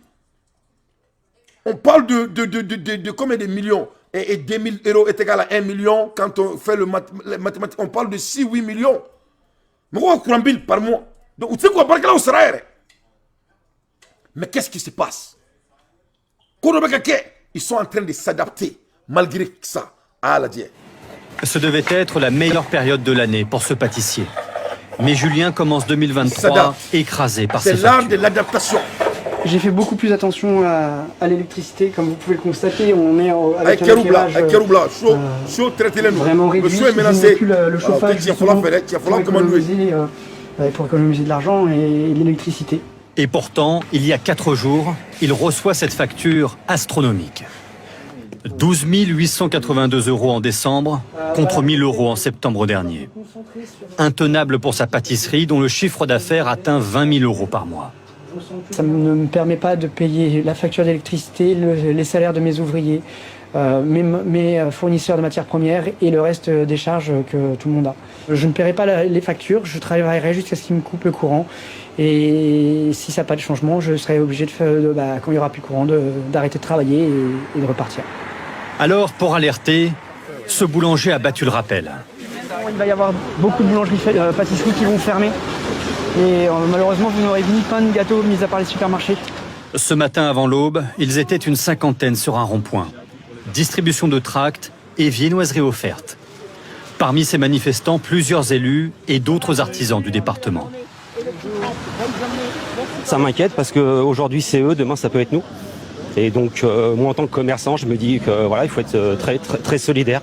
On parle de combien de millions et 2 000 euros est égal à 1 million. Quand on fait le mathématique, on parle de 6-8 millions. Mais on courant bill par mois. Donc, vous savez quoi, par là, on sera. Mais qu'est-ce qui se passe? Ils sont en train de s'adapter, malgré ça, à la diète. Ce devait être la meilleure période de l'année pour ce pâtissier. Mais Julien commence 2023 écrasé par ses factures. C'est l'art de l'adaptation. J'ai fait beaucoup plus attention à l'électricité, comme vous pouvez le constater, on est avec un éclairage vraiment réduit, je n'ai plus le chauffage pour économiser de l'argent et l'électricité. Et pourtant, il y a 4 jours, il reçoit cette facture astronomique. 12 882 euros en décembre, contre 1 000 euros en septembre dernier. Intenable pour sa pâtisserie, dont le chiffre d'affaires atteint 20 000 euros par mois. Ça ne me permet pas de payer la facture d'électricité, les salaires de mes ouvriers, mes fournisseurs de matières premières et le reste des charges que tout le monde a. Je ne paierai pas les factures, je travaillerai jusqu'à ce qu'ils me coupent le courant. Et si ça n'a pas de changement, je serai obligé, quand il n'y aura plus de courant, d'arrêter de travailler et de repartir. Alors, pour alerter, ce boulanger a battu le rappel. Il va y avoir beaucoup de boulangeries, pâtisseries qui vont fermer. Et malheureusement, vous n'aurez ni pain ni gâteau, mis à part les supermarchés. Ce matin avant l'aube, ils étaient une 50aine sur un rond-point. Distribution de tracts et viennoiseries offertes. Parmi ces manifestants, plusieurs élus et d'autres artisans du département. Ça m'inquiète parce qu'aujourd'hui c'est eux, demain ça peut être nous. Et donc moi en tant que commerçant, je me dis que voilà, il faut être très solidaire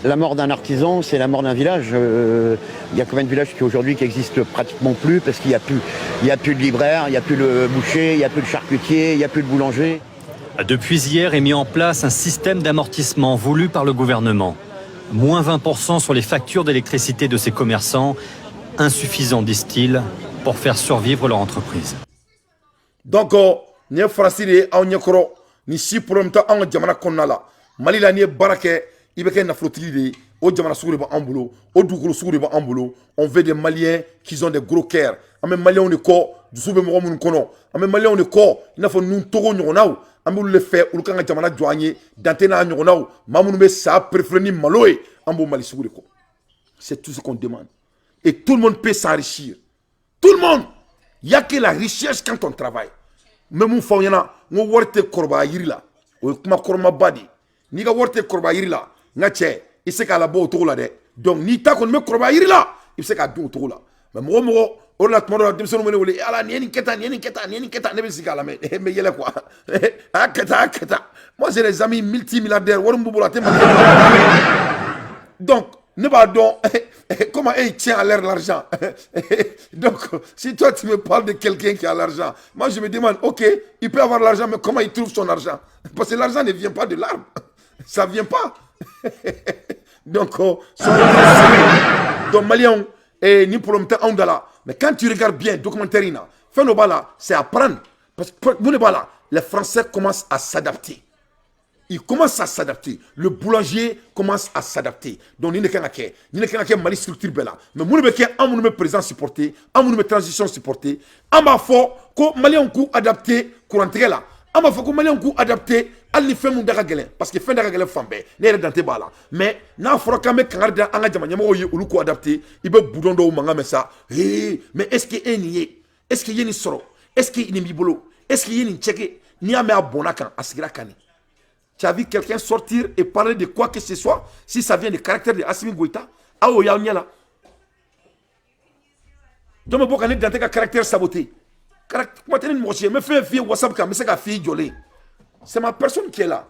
La mort d'un artisan, c'est la mort d'un village. Il y a combien de villages aujourd'hui qui n'existent pratiquement plus parce qu'il n'y a plus de libraire, il n'y a plus de boucher, il n'y a plus de charcutier, il n'y a plus de boulanger. Depuis hier est mis en place un système d'amortissement voulu par le gouvernement. Moins 20% sur les factures d'électricité de ces commerçants, insuffisant, disent-ils, pour faire survivre leur entreprise. Donc, ni farasi de aw ɲɛkɔrɔ ni si problème tɛ anw ka jamana kɔnɔna la Mali la n'i ye baara kɛ i bɛ kɛ nafolotigi de ye o jamana sugu de b'an bolo o dugukolo sugu de b'an bolo on veut des Maliens qui ont des gros cœurs an bɛ Maliens de kɔ dusu bɛ mɔgɔ minnu kɔnɔ an bɛ Maliens de kɔ i n'a fɔ nun Togo ɲɔgɔnnaw an b'olu de fɛ olu kan ka jamana jɔ an ye Dante n'a ɲɔgɔnnaw maa minnu bɛ sa préféré ni malo ye an b'o Mali sugu de kɔ c'est tout ce qu'on demande et tout le monde peut s'enrichir tout le monde il y a que la richesse quand on travaille. Même mun fɔ ɲɛna n ko wari tɛ kɔrɔbaya yiri la o ye kuma kɔrɔmaba de ye n'i ka wari tɛ kɔrɔbaya yiri la n ka cɛ i se k'a labɔ o cogo la dɛ donc n'i ta kɔni bɛ kɔrɔbaya yiri la i bɛ se k'a dun o cogo la mais mɔgɔ o mɔgɔ o de la tuma dɔ la denmisɛnninw bɛ ne wele ala nin ye nin kɛ tan nin ye nin kɛ tan nin ye nin kɛ tan ne bɛ sigi k'a lamɛn n bɛ yɛlɛ quoi a y'a kɛ tan a y'a kɛ tan moi j'ai des amis multimilliardaires wari min b'u bolo a tɛ Mali donc ne b'a dɔn comment il tient à l'air l'argent. Donc, si toi tu me parles de quelqu'un qui a l'argent, moi je me demande, ok, il peut avoir l'argent, mais comment il trouve son argent? Parce que l'argent ne vient pas de l'arbre. Ça ne vient pas. Donc, donc Maliens, ni pour le temps, mais quand tu regardes bien, documentaire, c'est apprendre. Parce que les Français commencent à s'adapter. Il commence à s'adapter. Le boulanger commence à s'adapter. Donc, il n'y a qu'un Mali structure belle. Mais nous avons un président supporté, nous avons une transition supportée. Nous avons fait que Mali ont adapté courant là. Nous avons fait que Mali ont adapté à l'effet de la gueule. Parce que fin de la gueule, n'est pas dans tes balles. Mais, nous avons fait que nous avons adapté. Il y a boudon de manga, mais ça. Mais est-ce qu'il y a une yé? Est-ce qu'il y a une soro? Est-ce qu'il y a une bibolo? Est-ce qu'il y a une tchèque? Ni a mis à bonakan, à Sirakani. Tu as vu quelqu'un sortir et parler de quoi que ce soit, si ça vient du caractère de Assimi Goïta, ah oh, y'a là. Donc, je vais dans un caractère saboté. Me fais un fille WhatsApp, mais c'est qu'un fille jolée. C'est ma personne qui est là.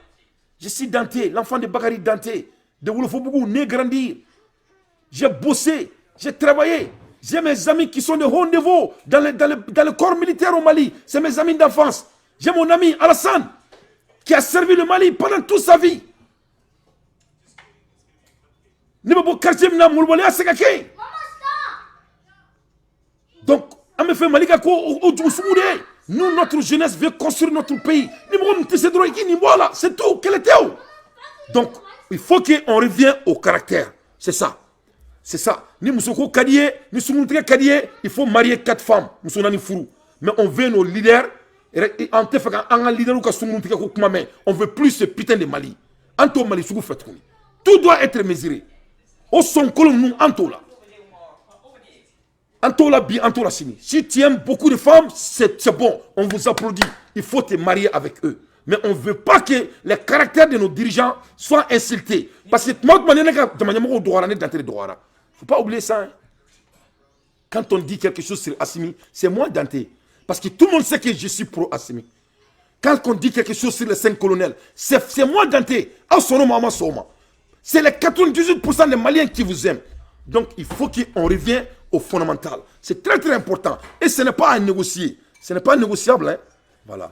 Je suis Danté, l'enfant de Bakary Danté, de Woulofobougou, né grandir. J'ai bossé, j'ai travaillé. J'ai mes amis qui sont de haut niveau dans le corps militaire au Mali. C'est mes amis d'enfance. J'ai mon ami Alassane, qui a servi le Mali pendant toute sa vie. Donc, on me fait Malika nous, notre jeunesse veut construire notre pays. C'est tout. Donc, il faut qu'on revienne au caractère. C'est ça. C'est ça. Il faut marier 4 femmes. Mais on veut nos leaders. On veut plus ce putain de Mali. Tout doit être mesuré. Au son colon nous Antola. Antola bi Antola sini. Si tu aimes beaucoup de femmes, c'est bon. On vous applaudit. Il faut te marier avec eux. Mais on ne veut pas que les caractères de nos dirigeants soient insultés. Parce que il ne faut pas oublier ça. Hein. Quand on dit quelque chose sur Assimi, c'est moi Danté. Parce que tout le monde sait que je suis pro-Assimi. Quand on dit quelque chose sur les 5 colonels, c'est moi Danté. C'est les 98% des Maliens qui vous aiment. Donc il faut qu'on revienne au fondamental. C'est très très important. Et ce n'est pas à négocier. Ce n'est pas négociable. Hein? Voilà.